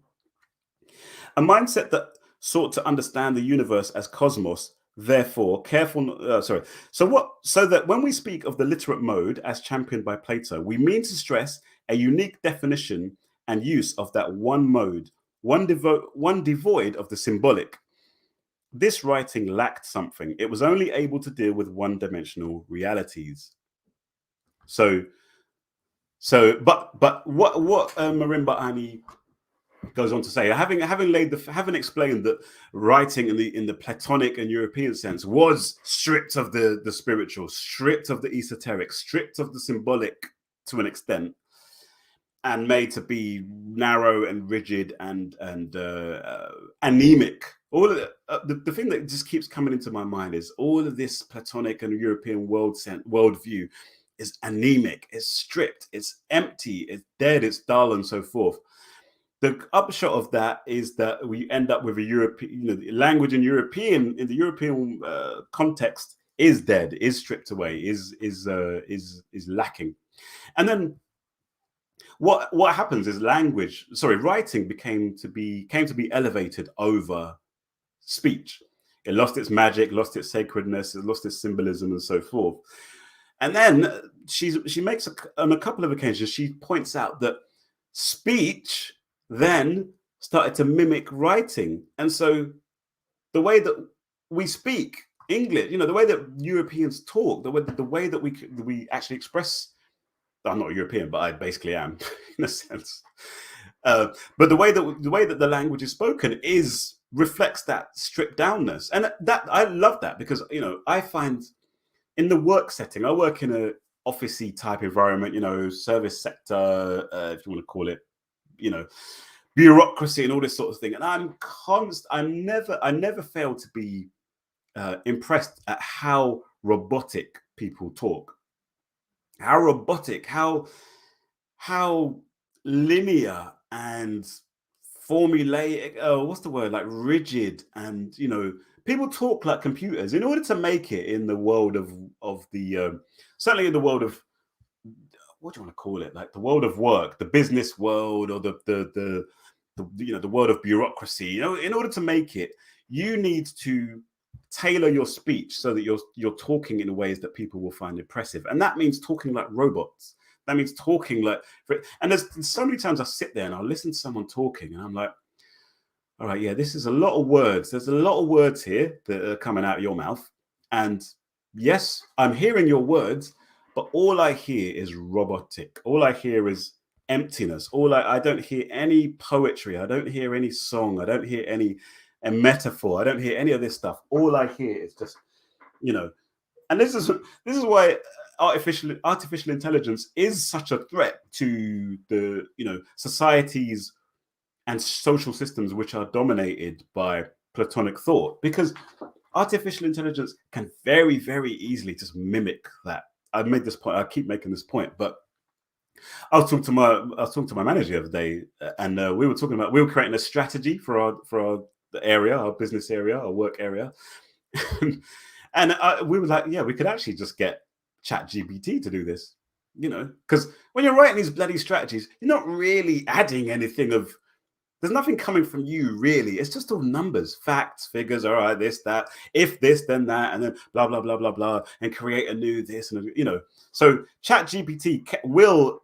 A mindset that sought to understand the universe as cosmos, therefore careful. So that when we speak of the literate mode as championed by Plato, we mean to stress a unique definition and use of that one mode, one devoid of the symbolic. This writing lacked something. It was only able to deal with one-dimensional realities. But what Marimba Ani goes on to say, having explained that writing in the Platonic and European sense was stripped of the spiritual, stripped of the esoteric, stripped of the symbolic to an extent, and made to be narrow and rigid and anemic. All of the thing that just keeps coming into my mind is all of this Platonic and European worldview is anemic, it's stripped, it's empty, it's dead, it's dull, and so forth. The upshot of that is that we end up with a European, language in the European context is dead, is stripped away, is lacking, and then what happens is writing came to be elevated over speech. It lost its magic, lost its sacredness, it lost its symbolism, and so forth. And then she makes on a couple of occasions, she points out that speech then started to mimic writing. And so the way that we speak English, the way that Europeans talk, the way that we actually express, I'm not European, but I basically am in a sense. But the way that the language is spoken reflects that stripped downness. And that I love that, because I find in the work setting, I work in a officey type environment, service sector, if you want to call it, bureaucracy and all this sort of thing. And I never fail to be impressed at how robotic people talk, how robotic, how linear and formulaic, what's the word, like rigid, and people talk like computers in order to make it in the world of the certainly in the world of, what do you want to call it, like the world of work, the business world, or the world of bureaucracy. In order to make it, you need to tailor your speech so that you're talking in ways that people will find impressive, and that means talking like robots. That means talking like, and there's so many times I sit there and I'll listen to someone talking and I'm like, all right, yeah, this is a lot of words. There's a lot of words here that are coming out of your mouth, and yes, I'm hearing your words, but all I hear is robotic. All I hear is emptiness. I don't hear any poetry. I don't hear any song. I don't hear a metaphor. I don't hear any of this stuff. All I hear is just you know. And this is why artificial intelligence is such a threat to the, you know, societies and social systems which are dominated by Platonic thought, because artificial intelligence can very, very easily just mimic that. I've made this point. I keep making this point, but I was talking to my manager the other day, and we were creating a strategy for our area, our business area, our work area, and we were like, yeah, we could actually just get ChatGPT to do this, you know, because when you're writing these bloody strategies, you're not really adding anything of. There's nothing coming from you, really. It's just all numbers, facts, figures. All right, this, that. If this, then that, and then blah blah blah blah blah, and create a new this, and you know. So ChatGPT will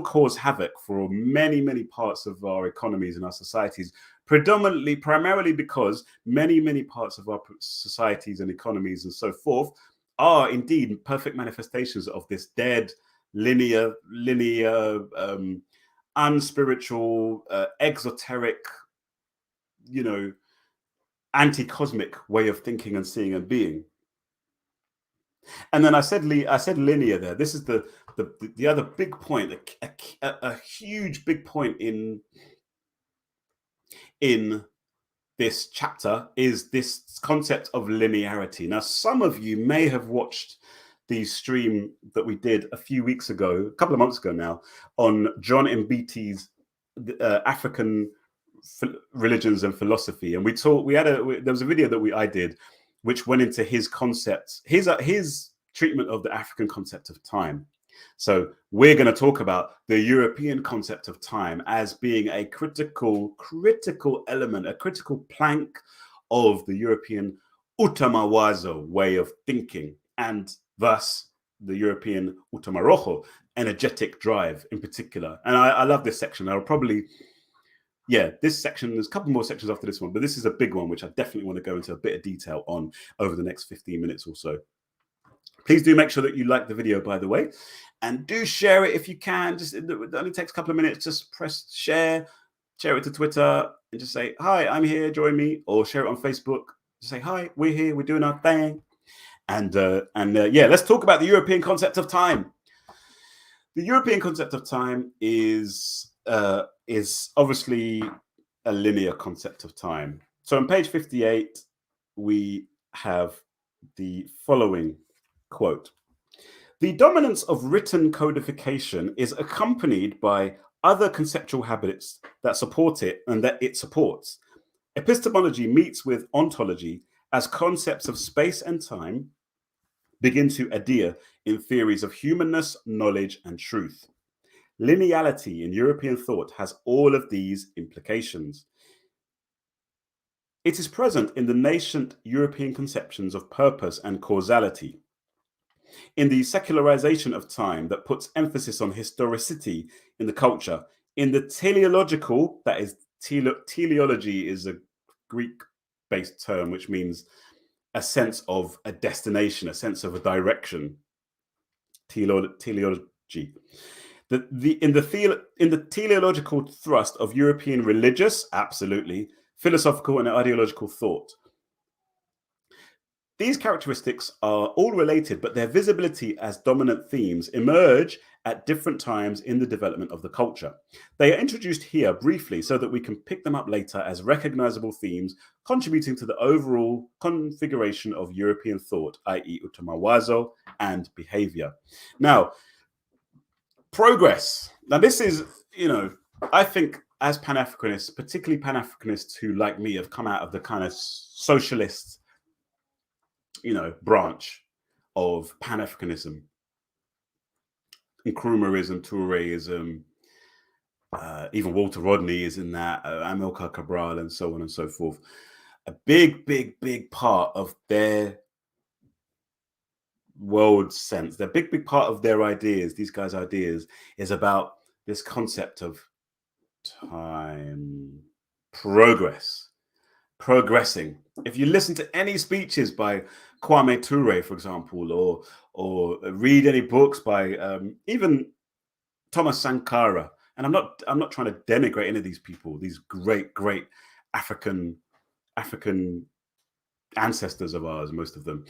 cause havoc for many parts of our economies and our societies. Primarily because many parts of our societies and economies and so forth are indeed perfect manifestations of this dead, linear, unspiritual, exoteric, you know, anti-cosmic way of thinking and seeing and being. And then I said linear there. This is the other big point, a huge big point in this chapter is this concept of linearity. Now, some of you may have watched the stream that we did a few weeks ago, a couple of months ago now, on John Mbiti's African religions and philosophy, and there was a video that I did, which went into his concepts, his treatment of the African concept of time. So we're going to talk about the European concept of time as being a critical element, a critical plank of the European Utamawazo way of thinking, and thus the European Utamarojo, energetic drive in particular. And I love this section. I'll probably, this section, there's a couple more sections after this one, but this is a big one, which I definitely want to go into a bit of detail on over the next 15 minutes or so. Please do make sure that you like the video, by the way, and do share it if you can. It only takes a couple of minutes. Just press share it to Twitter, and just say, hi, I'm here, join me, or share it on Facebook. Just say, hi, we're here, we're doing our thing. And let's talk about the European concept of time. The European concept of time is obviously a linear concept of time. So on page 58, we have the following quote: "The dominance of written codification is accompanied by other conceptual habits that support it and that it supports. Epistemology meets with ontology as concepts of space and time begin to adhere in theories of humanness, knowledge, and truth. Lineality in European thought has all of these implications. It is present in the nascent European conceptions of purpose and causality, in the secularization of time that puts emphasis on historicity in the culture, in the teleological, that is, teleology is a Greek-based term, which means a sense of a destination, a sense of a direction. Teleology. In the teleological thrust of European religious, absolutely, philosophical and ideological thought. These characteristics are all related, but their visibility as dominant themes emerge at different times in the development of the culture. They are introduced here briefly so that we can pick them up later as recognizable themes contributing to the overall configuration of European thought, i.e. Utamawazo and behavior." Now, progress. Now, this is, I think as Pan-Africanists, particularly Pan-Africanists who, like me, have come out of the kind of socialist branch of Pan-Africanism, Nkrumahism, Touréism, even Walter Rodney is in that, Amilcar Cabral, and so on and so forth. A big part of their world sense, the big part of their ideas, these guys' ideas, is about this concept of time, progressing. If you listen to any speeches by Kwame Ture, for example, or read any books by even Thomas Sankara, and I'm not trying to denigrate any of these people, these great African ancestors of ours, most of them.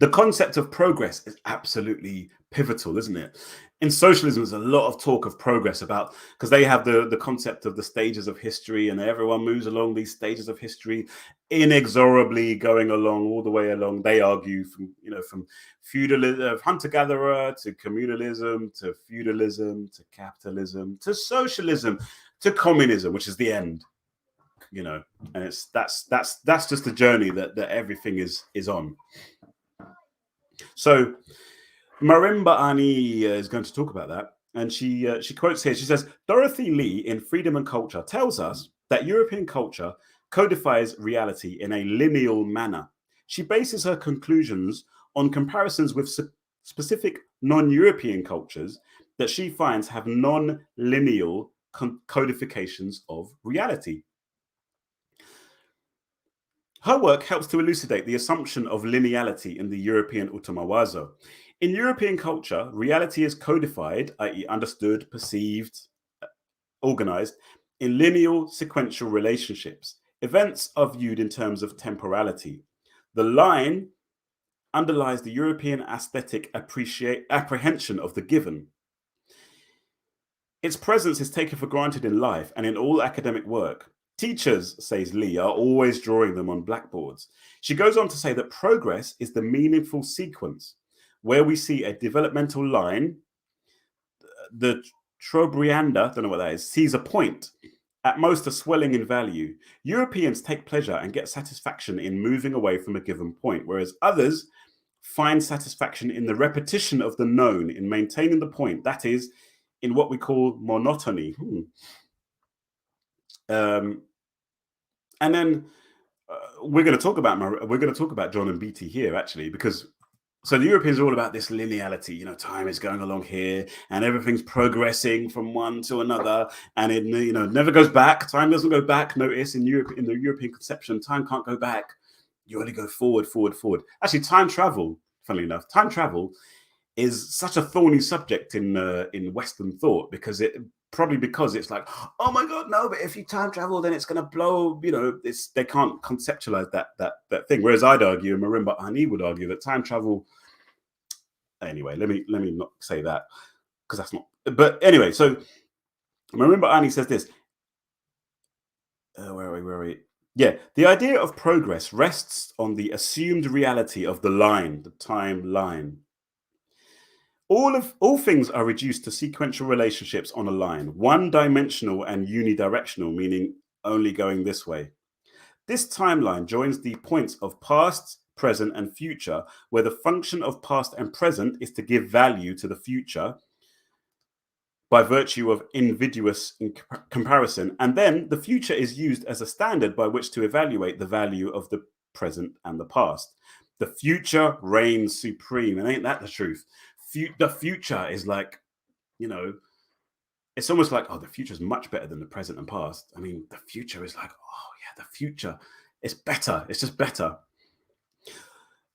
The concept of progress is absolutely pivotal, isn't it? In socialism, there's a lot of talk of progress about, because they have the concept of the stages of history, and everyone moves along these stages of history, inexorably going along all the way along. They argue from feudalism, hunter-gatherer, to communalism, to feudalism, to capitalism, to socialism, to communism, which is the end. And that's just the journey that everything is on. So Marimba Ani is going to talk about that, and she quotes here. She says, Dorothy Lee in Freedom and Culture tells us that European culture codifies reality in a lineal manner. She bases her conclusions on comparisons with specific non-European cultures that she finds have non-lineal codifications of reality. Her work helps to elucidate the assumption of lineality in the European Utamawazo. In European culture, reality is codified, i.e. understood, perceived, organized, in lineal sequential relationships. Events are viewed in terms of temporality. The line underlies the European aesthetic apprehension of the given. Its presence is taken for granted in life and in all academic work. Teachers, says Lee, are always drawing them on blackboards. She goes on to say that progress is the meaningful sequence where we see a developmental line. The Trobrianda, don't know what that is, sees a point, at most a swelling in value. Europeans take pleasure and get satisfaction in moving away from a given point, whereas others find satisfaction in the repetition of the known, in maintaining the point, that is, in what we call monotony. And then we're going to talk about John and Beatty here, actually, because so the Europeans are all about this lineality. Time is going along here, and everything's progressing from one to another, and it never goes back. Time doesn't go back. Notice in Europe, in the European conception, time can't go back. You only go forward, forward, forward. Actually, time travel. Funnily enough, time travel is such a thorny subject in Western thought, because it's like, oh my God, no, but if you time travel, then it's going to blow. They can't conceptualize that thing. Whereas I'd argue, and Marimba Ani would argue, that time travel. Anyway, let me not say that, because that's not. But anyway, so Marimba Ani says this. Where are we? Yeah, the idea of progress rests on the assumed reality of the line, the timeline. All things are reduced to sequential relationships on a line, one-dimensional and unidirectional, meaning only going this way. This timeline joins the points of past, present, and future, where the function of past and present is to give value to the future by virtue of invidious comparison, and then the future is used as a standard by which to evaluate the value of the present and the past. The future reigns supreme, and ain't that the truth? The future is like, it's almost like, oh, the future is much better than the present and past. I mean, the future is like, oh yeah, the future is better. It's just better.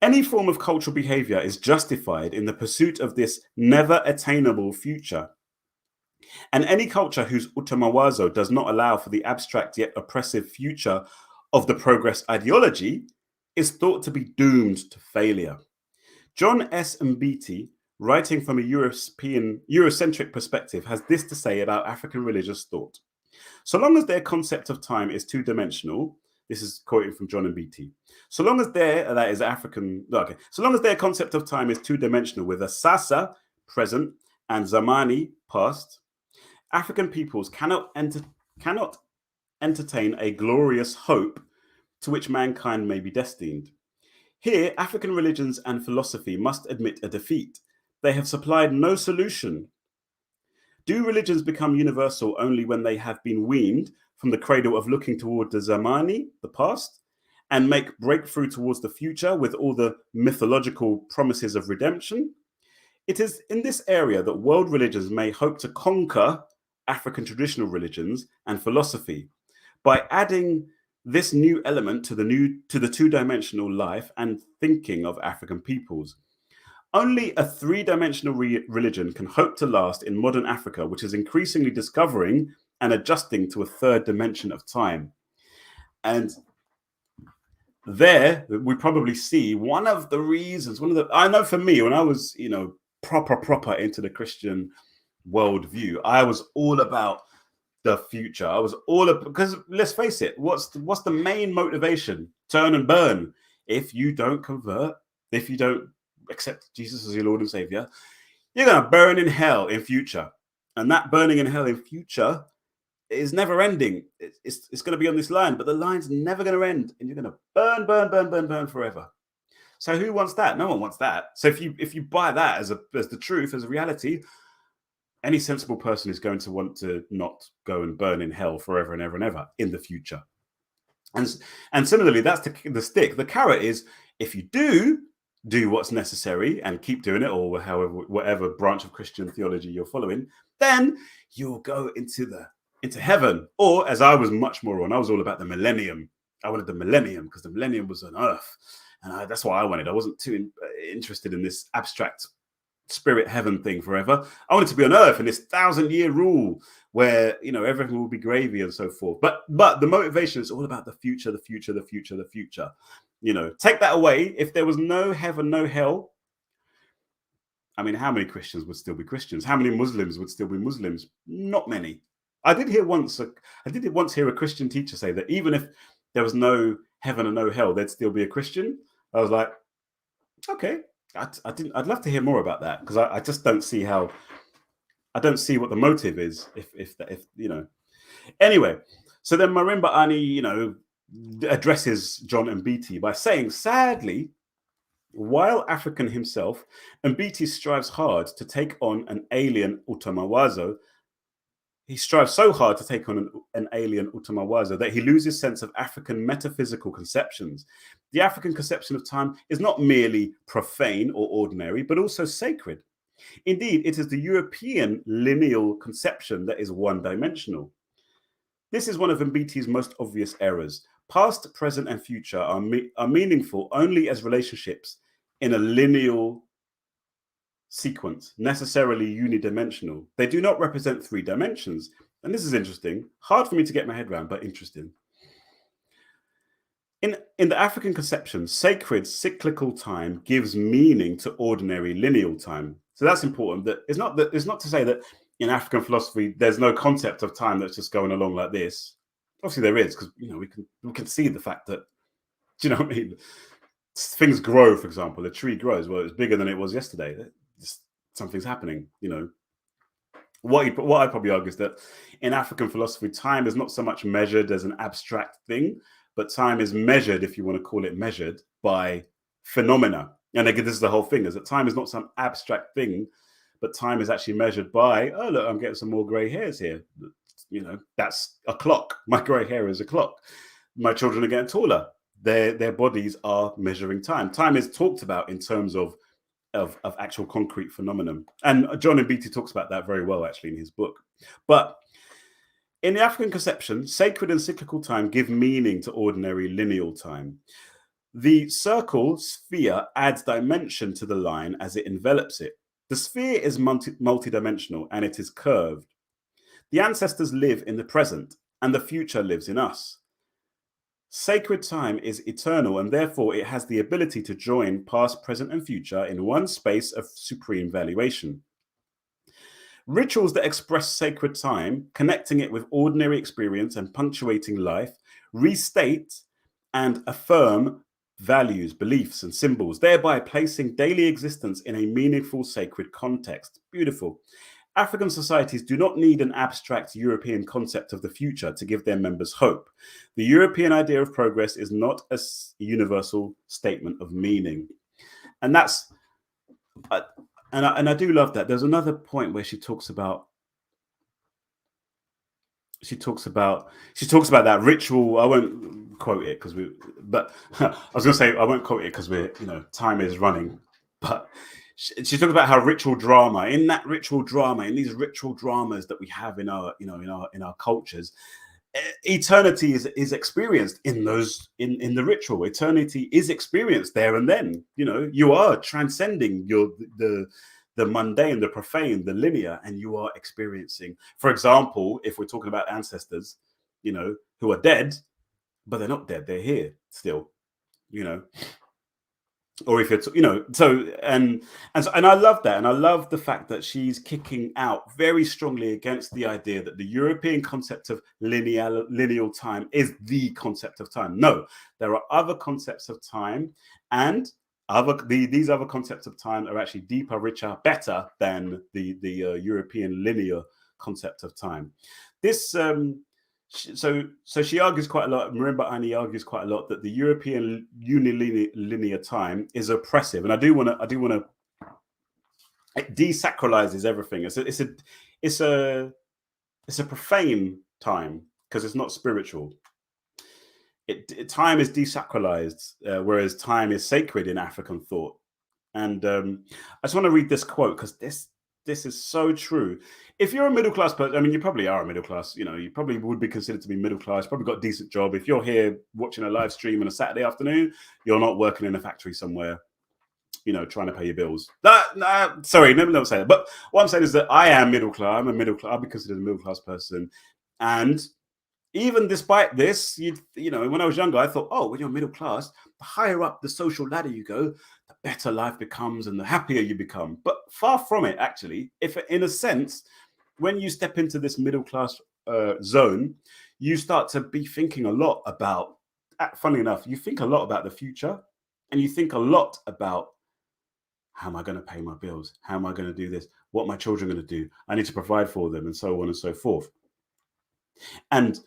Any form of cultural behavior is justified in the pursuit of this never attainable future. And any culture whose Utamawazo does not allow for the abstract yet oppressive future of the progress ideology is thought to be doomed to failure. John S. Mbiti, writing from a Eurocentric perspective, has this to say about African religious thought. So long as their concept of time is two-dimensional, this is quoting from John and Beatty. So long as their concept of time is two-dimensional, with a sasa, present, and zamani, past, African peoples cannot entertain a glorious hope to which mankind may be destined. Here, African religions and philosophy must admit a defeat. They have supplied no solution. Do religions become universal only when they have been weaned from the cradle of looking toward the zamani, the past, and make breakthrough towards the future with all the mythological promises of redemption? It is in this area that world religions may hope to conquer African traditional religions and philosophy by adding this new element to the two-dimensional life and thinking of African peoples. Only a three-dimensional religion can hope to last in modern Africa, which is increasingly discovering and adjusting to a third dimension of time. And there we probably see one of the reasons, I know for me, when I was, proper into the Christian worldview, I was all about the future. I was all about, because let's face it, what's the main motivation? Turn and burn. If you don't convert, if you don't accept Jesus as your Lord and Savior, you're gonna burn in hell in future. And that burning in hell in future is never ending. It's going to be on this line, but the line's never going to end, and you're going to burn forever. So who wants that? No one wants that. So if you buy that as the truth, as a reality, any sensible person is going to want to not go and burn in hell forever and ever and ever in the future. And similarly, that's the stick. The carrot is, if you do what's necessary and keep doing it, or whatever branch of Christian theology you're following, then you'll go into heaven. Or, as I was much more on, I was all about the millennium. I wanted the millennium because the millennium was on earth, and that's what I wanted. I wasn't too interested in this abstract spirit heaven thing forever. I wanted to be on earth in this 1,000-year rule where everything will be gravy and so forth. But the motivation is all about the future. Take that away. If there was no heaven, no hell, I mean, how many Christians would still be Christians? How many Muslims would still be Muslims? Not many. I did once hear a Christian teacher say that even if there was no heaven and no hell, there'd still be a Christian. I was like, okay, I'd love to hear more about that, because I just don't see how. I don't see what the motive is. If Anyway, so then Marimba Ani, addresses John Mbiti by saying, sadly, while African himself, Mbiti strives hard to take on an alien Utamawazo. He strives so hard to take on an alien Utamawazo that he loses sense of African metaphysical conceptions. The African conception of time is not merely profane or ordinary, but also sacred. Indeed, it is the European lineal conception that is one-dimensional. This is one of Mbiti's most obvious errors. Past, present, and future are meaningful only as relationships in a lineal sequence, necessarily unidimensional. They do not represent 3 dimensions. And this is interesting. Hard for me to get my head around, but interesting. In the African conception, sacred cyclical time gives meaning to ordinary lineal time. So that's important. It's not to say that in African philosophy there's no concept of time that's just going along like this. Obviously there is, because we can see the fact that, do you know what I mean? Things grow, for example. A tree grows. Well, it's bigger than it was yesterday. Something's happening. What I'd probably argue is that in African philosophy, time is not so much measured as an abstract thing, but time is measured, if you want to call it measured, by phenomena. And again, this is the whole thing: is that time is not some abstract thing, but time is actually measured by, oh look, I'm getting some more grey hairs here. That's a clock. My grey hair is a clock. My children are getting taller. Their bodies are measuring time. Time is talked about in terms of actual concrete phenomenon. And John Mbiti talks about that very well, actually, in his book. But in the African conception, sacred and cyclical time give meaning to ordinary lineal time. The circle sphere adds dimension to the line as it envelops it. The sphere is multidimensional and it is curved. The ancestors live in the present and the future lives in us. Sacred time is eternal, and therefore it has the ability to join past, present, and future in one space of supreme valuation. Rituals that express sacred time, connecting it with ordinary experience and punctuating life, restate and affirm values, beliefs, and symbols, thereby placing daily existence in a meaningful sacred context. Beautiful. African societies do not need an abstract European concept of the future to give their members hope. The European idea of progress is not a universal statement of meaning. And that's, and I do love that. There's another point where she talks about that ritual. I won't quote it but I was going to say I won't quote it because time is running. But she talks about how ritual drama, in these ritual dramas that we have in our cultures, eternity is experienced in the ritual. Eternity is experienced there and then. You are transcending the mundane, the profane, the linear, and you are experiencing. For example, if we're talking about ancestors, who are dead, but they're not dead, they're here still. or if it's so and I love that, and I love the fact that she's kicking out very strongly against the idea that the European concept of lineal time is the concept of time. No, there are other concepts of time, and these other concepts of time are actually deeper, richer, better than the European linear concept of time. This so she argues quite a lot. Marimba Ani argues quite a lot that the European unilinear time is oppressive, and I do want to. It desacralizes everything. It's a profane time because it's not spiritual. Time is desacralized, whereas time is sacred in African thought. And I just want to read this quote because this is so true. If you're a middle class person, I mean, you probably are a middle class, you probably would be considered to be middle class, probably got a decent job. If you're here watching a live stream on a Saturday afternoon, you're not working in a factory somewhere, trying to pay your bills. Sorry, let me not say that. But what I'm saying is that I am middle class. I'm a middle class. I'll be considered a middle class person. And even despite this, when I was younger, I thought, oh, when you're middle class, the higher up the social ladder you go, the better life becomes and the happier you become. But far from it, actually. If in a sense, when you step into this middle class zone, you start to be thinking a lot about, funnily enough, you think a lot about the future, and you think a lot about, how am I going to pay my bills? How am I going to do this? What are my children going to do? I need to provide for them, and so on and so forth. And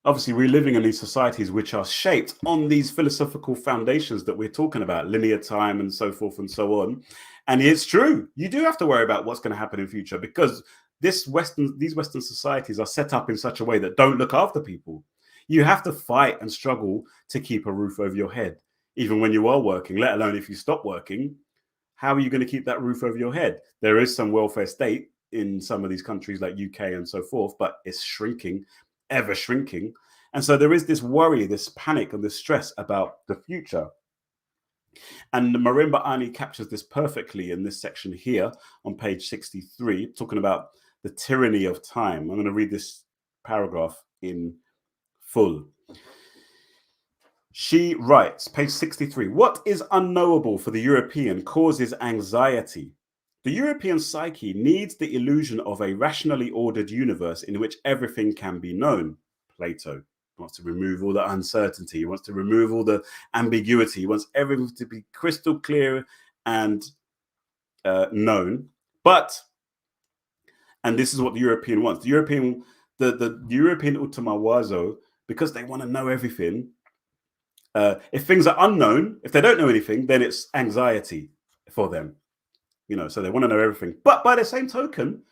obviously, we're living in these societies which are shaped on these philosophical foundations that we're talking about, linear time and so forth and so on. And it's true. You do have to worry about what's going to happen in future, because these Western societies are set up in such a way that don't look after people. You have to fight and struggle to keep a roof over your head, even when you are working, let alone if you stop working. How are you going to keep that roof over your head? There is some welfare state in some of these countries like UK and so forth, but it's shrinking, ever shrinking. And so there is this worry, this panic, and this stress about the future. And Marimba Ani captures this perfectly in this section here on page 63, talking about the tyranny of time. I'm going to read this paragraph in full. She writes, page 63, what is unknowable for the European causes anxiety. The European psyche needs the illusion of a rationally ordered universe in which everything can be known. Plato wants to remove all the uncertainty. He wants to remove all the ambiguity. He wants everything to be crystal clear and known. But, and this is what the European wants. The European Utamawazo, because they want to know everything. If things are unknown, if they don't know anything, then it's anxiety for them. So they want to know everything. But by the same token,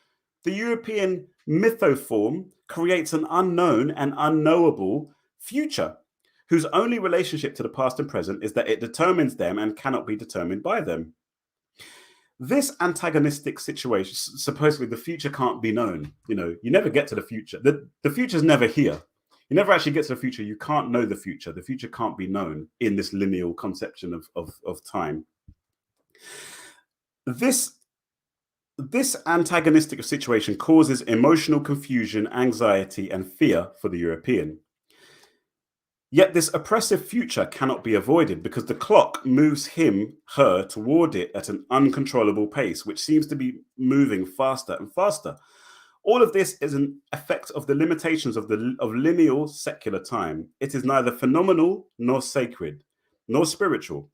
the European mythoform creates an unknown and unknowable future, whose only relationship to the past and present is that it determines them and cannot be determined by them. This antagonistic situation, supposedly the future can't be known. You never get to the future. The future's never here. You never actually get to the future. You can't know the future. The future can't be known in this lineal conception of time. This antagonistic situation causes emotional confusion, anxiety, and fear for the European. Yet this oppressive future cannot be avoided because the clock moves her toward it at an uncontrollable pace, which seems to be moving faster and faster. All of this is an effect of the limitations of lineal secular time. It is neither phenomenal nor sacred, nor spiritual.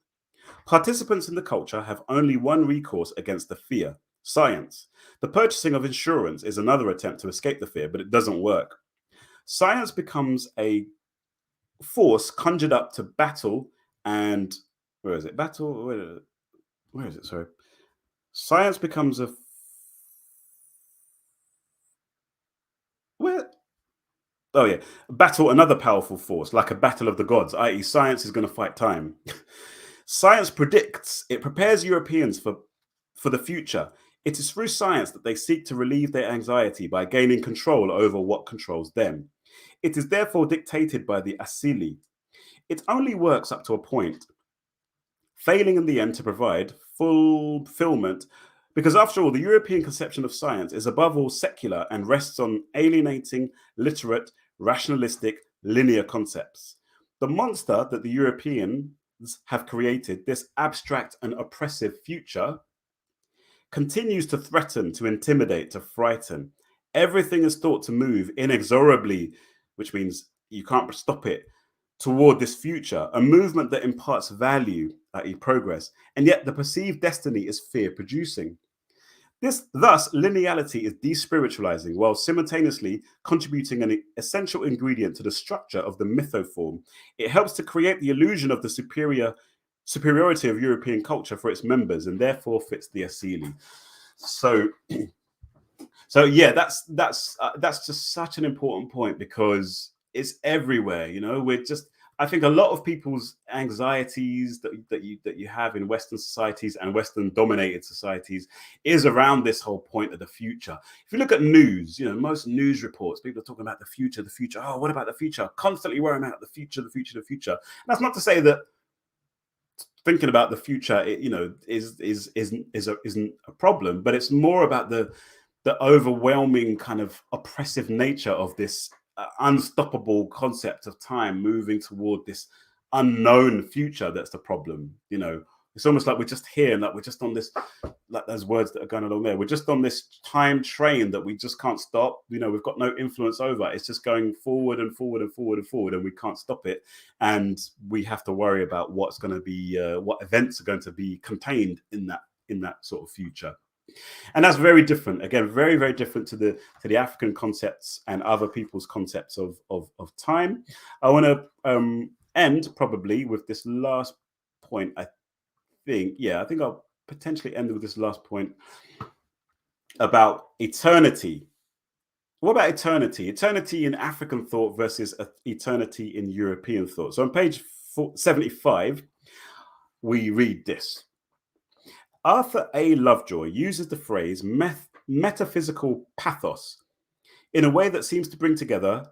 Participants in the culture have only one recourse against the fear: science. The purchasing of insurance is another attempt to escape the fear, but it doesn't work. Science becomes a force conjured up to battle and... Where is it? Battle? Where is it? Sorry. Science becomes a... Where? Oh, yeah. Battle another powerful force, like a battle of the gods, i.e. science is going to fight time. Science predicts, it prepares Europeans for the future. It is through science that they seek to relieve their anxiety by gaining control over what controls them. It is therefore dictated by the asili. It only works up to a point, failing in the end to provide fulfillment, because after all, the European conception of science is above all secular and rests on alienating, literate, rationalistic, linear concepts. The monster that the European have created, this abstract and oppressive future, continues to threaten, to intimidate, to frighten. Everything is thought to move inexorably, which means you can't stop it, toward this future, a movement that imparts value, i.e., progress, and yet the perceived destiny is fear producing. Thus, lineality is despiritualizing while simultaneously contributing an essential ingredient to the structure of the mythoform. It helps to create the illusion of the superiority of European culture for its members and therefore fits the Asili. So yeah, that's just such an important point because it's everywhere. You know, I think a lot of people's anxieties that you have in Western societies and Western dominated societies is around this whole point of the future. If you look at news, you know, most news reports, people are talking about the future, the future. Oh, what about the future? Constantly worrying about the future, the future, the future. And that's not to say that thinking about the future, isn't a problem, but it's more about the overwhelming kind of oppressive nature of this unstoppable concept of time moving toward this unknown future. That's the problem. You know, it's almost like we're just here and that we're just on this, like those words that are going along there. We're just on this time train that we just can't stop. You know, we've got no influence over. It's just going forward and forward and forward and forward, and we can't stop it. And we have to worry about what's going to be, what events are going to be contained in that sort of future. And that's very different. Again, very, very different to the African concepts and other people's concepts of time. I want to end probably with this last point. I think I'll potentially end with this last point about eternity. What about eternity? Eternity in African thought versus eternity in European thought. So on page 75, we read this. Arthur A. Lovejoy uses the phrase metaphysical pathos in a way that seems to bring together,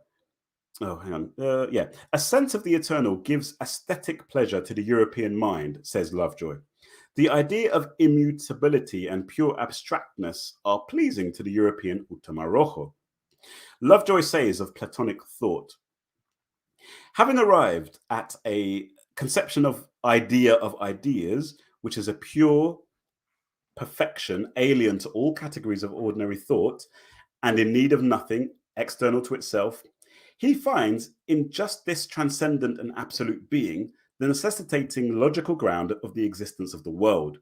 a sense of the eternal gives aesthetic pleasure to the European mind, says Lovejoy. The idea of immutability and pure abstractness are pleasing to the European ultima rojo. Lovejoy says of Platonic thought, having arrived at a conception of idea of ideas, which is a pure perfection alien to all categories of ordinary thought and in need of nothing external to itself, he finds in just this transcendent and absolute being the necessitating logical ground of the existence of the world.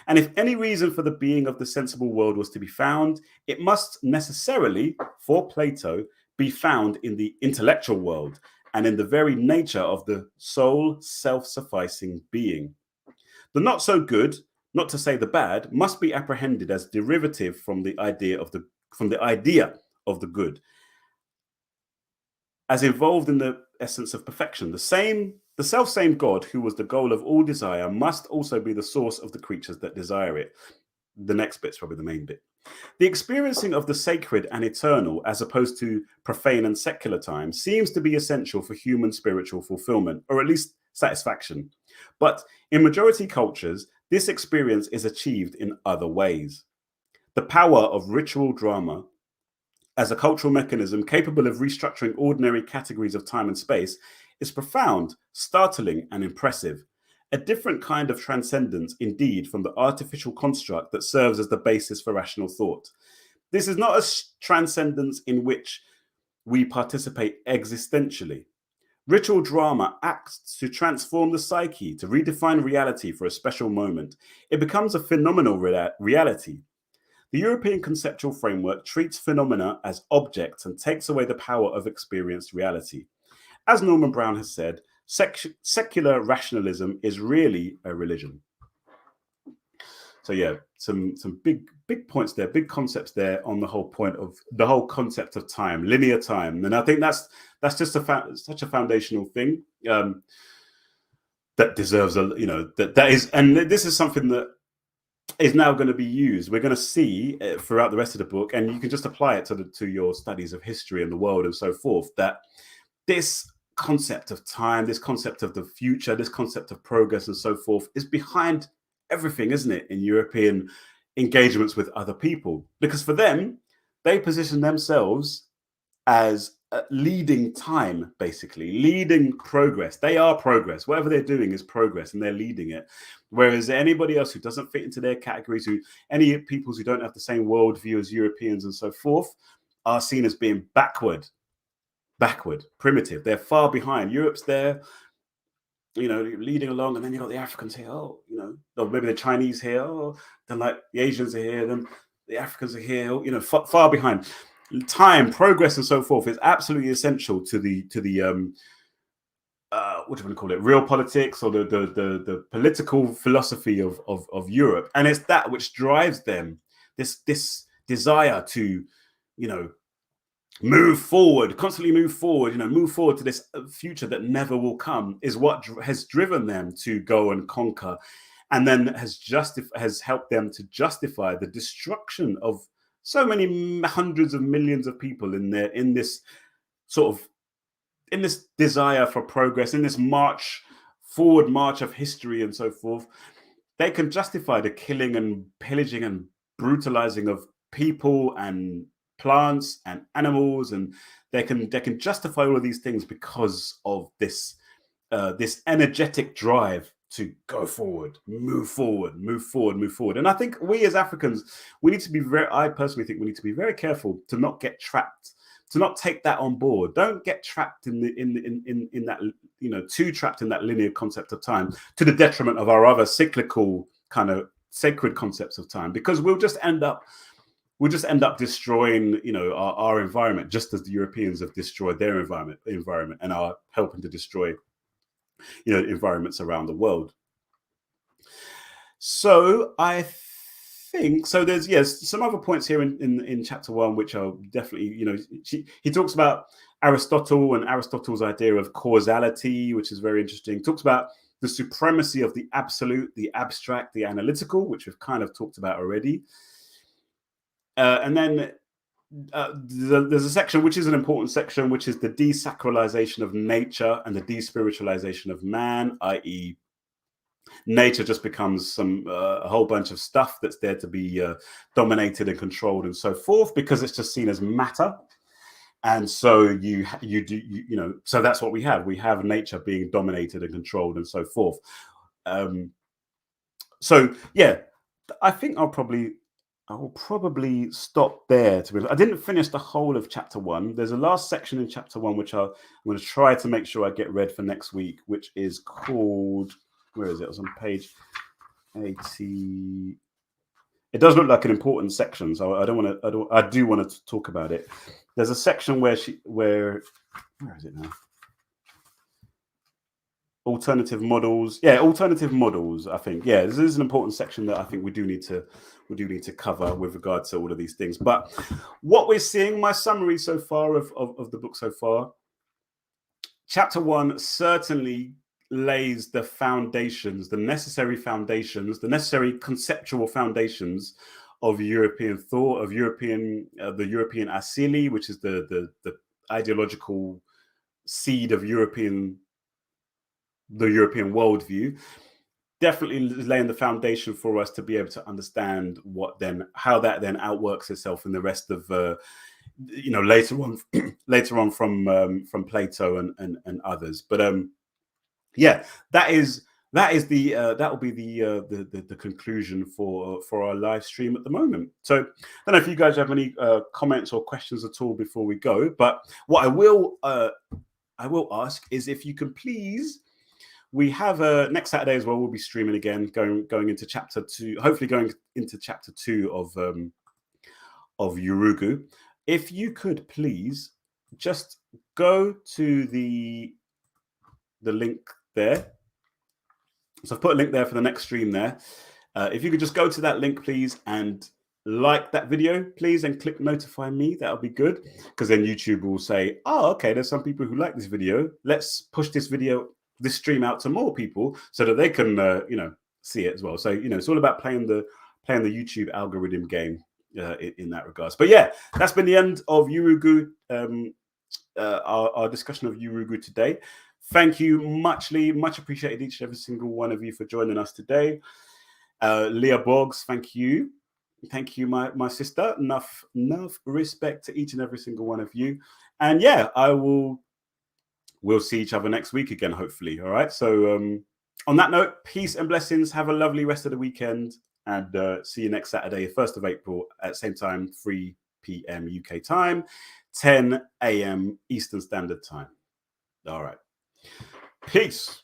And if any reason for the being of the sensible world was to be found, it must necessarily, for Plato, be found in the intellectual world and in the very nature of the sole self-sufficing being. The not so good, not to say the bad, must be apprehended as derivative from the idea of the good, as involved in the essence of perfection. The self-same God who was the goal of all desire must also be the source of the creatures that desire it. The next bit's probably the main bit. The experiencing of the sacred and eternal, as opposed to profane and secular time, seems to be essential for human spiritual fulfillment, or at least satisfaction. But in majority cultures, this experience is achieved in other ways. The power of ritual drama as a cultural mechanism capable of restructuring ordinary categories of time and space is profound, startling, and impressive. A different kind of transcendence, indeed, from the artificial construct that serves as the basis for rational thought. This is not a transcendence in which we participate existentially. Ritual drama acts to transform the psyche, to redefine reality for a special moment. It becomes a phenomenal reality. The European conceptual framework treats phenomena as objects and takes away the power of experienced reality. As Norman Brown has said, secular rationalism is really a religion. So yeah, some big points there, big concepts there on the whole point of the whole concept of time, linear time, and I think that's just such a foundational thing that deserves that is, and this is something that is now going to be used. We're going to see throughout the rest of the book, and you can just apply it to your studies of history and the world and so forth, that this concept of time, this concept of the future, this concept of progress and so forth is behind everything, isn't it, in European engagements with other people? Because for them, they position themselves as leading time, basically leading progress. They are progress. Whatever they're doing is progress, and they're leading it. Whereas anybody else who doesn't fit into their categories, any peoples who don't have the same worldview as Europeans and so forth, are seen as being backward, primitive. They're far behind. Europe's there, leading along, and then you've got the Africans here, or maybe the Chinese here, then like the Asians are here, then the Africans are here, far behind. Time, progress, and so forth is absolutely essential to the what do you want to call it, real politics, or the political philosophy of Europe. And it's that which drives them, this desire to move forward, constantly move forward, move forward to this future that never will come, is what has driven them to go and conquer, and then has helped them to justify the destruction of so many hundreds of millions of people in this desire for progress, in this forward march of history and so forth. They can justify the killing and pillaging and brutalizing of people and plants and animals, and they can justify all of these things because of this energetic drive to go forward, move forward. And I think we as Africans, I personally think we need to be very careful to not get trapped, to not take that on board. Don't get trapped in that, too trapped in that linear concept of time, to the detriment of our other cyclical kind of sacred concepts of time, because we'll just end up destroying, our environment, just as the Europeans have destroyed their environment and are helping to destroy, environments around the world. So I think there's some other points here in chapter 1 which are definitely, he talks about Aristotle and Aristotle's idea of causality, which is very interesting. He talks about the supremacy of the absolute, the abstract, the analytical, which we've kind of talked about already. And then there's a section which is an important section, which is the desacralization of nature and the despiritualization of man, i.e., nature just becomes a whole bunch of stuff that's there to be dominated and controlled and so forth, because it's just seen as matter. And so so that's what we have nature being dominated and controlled and so forth. So yeah, I think I will probably stop there. I didn't finish the whole of chapter 1. There's a last section in chapter 1 which I'm going to try to make sure I get read for next week, which is called, where is it? It was on page 80. It does look like an important section, so I do want to talk about it. There's a section where where is it now? Alternative models. Yeah, alternative models, I think. Yeah, this is an important section that I think we do need to cover with regard to all of these things. But what we're seeing, my summary so far of the book so far, chapter 1 certainly lays the foundations, the necessary conceptual foundations of European thought, of the European asili, which is the ideological seed of the European worldview. Definitely laying the foundation for us to be able to understand how that then outworks itself in the rest of later on from Plato and others. But yeah, that will be the conclusion for our live stream at the moment. So I don't know if you guys have any comments or questions at all before we go, but what I will ask is if you can please, we have next Saturday as well, we'll be streaming again, going into chapter 2, hopefully going into chapter 2 of Yurugu. If you could please just go to the link there. So I've put a link there for the next stream there. If you could just go to that link, please, and like that video, please, and click notify me. That'll be good, because then YouTube will say, oh, okay, there's some people who like this video. Let's push this stream out to more people so that they can, see it as well. So, it's all about playing the YouTube algorithm game in that regards. But yeah, that's been the end of Yurugu, our discussion of Yurugu today. Thank you much appreciated, each and every single one of you, for joining us today. Leah Boggs, thank you. Thank you, my sister. Enough respect to each and every single one of you. And yeah, we'll see each other next week again, hopefully. All right. So on that note, peace and blessings. Have a lovely rest of the weekend, and see you next Saturday, 1st of April, at the same time, 3 p.m. UK time, 10 a.m. Eastern Standard Time. All right. Peace.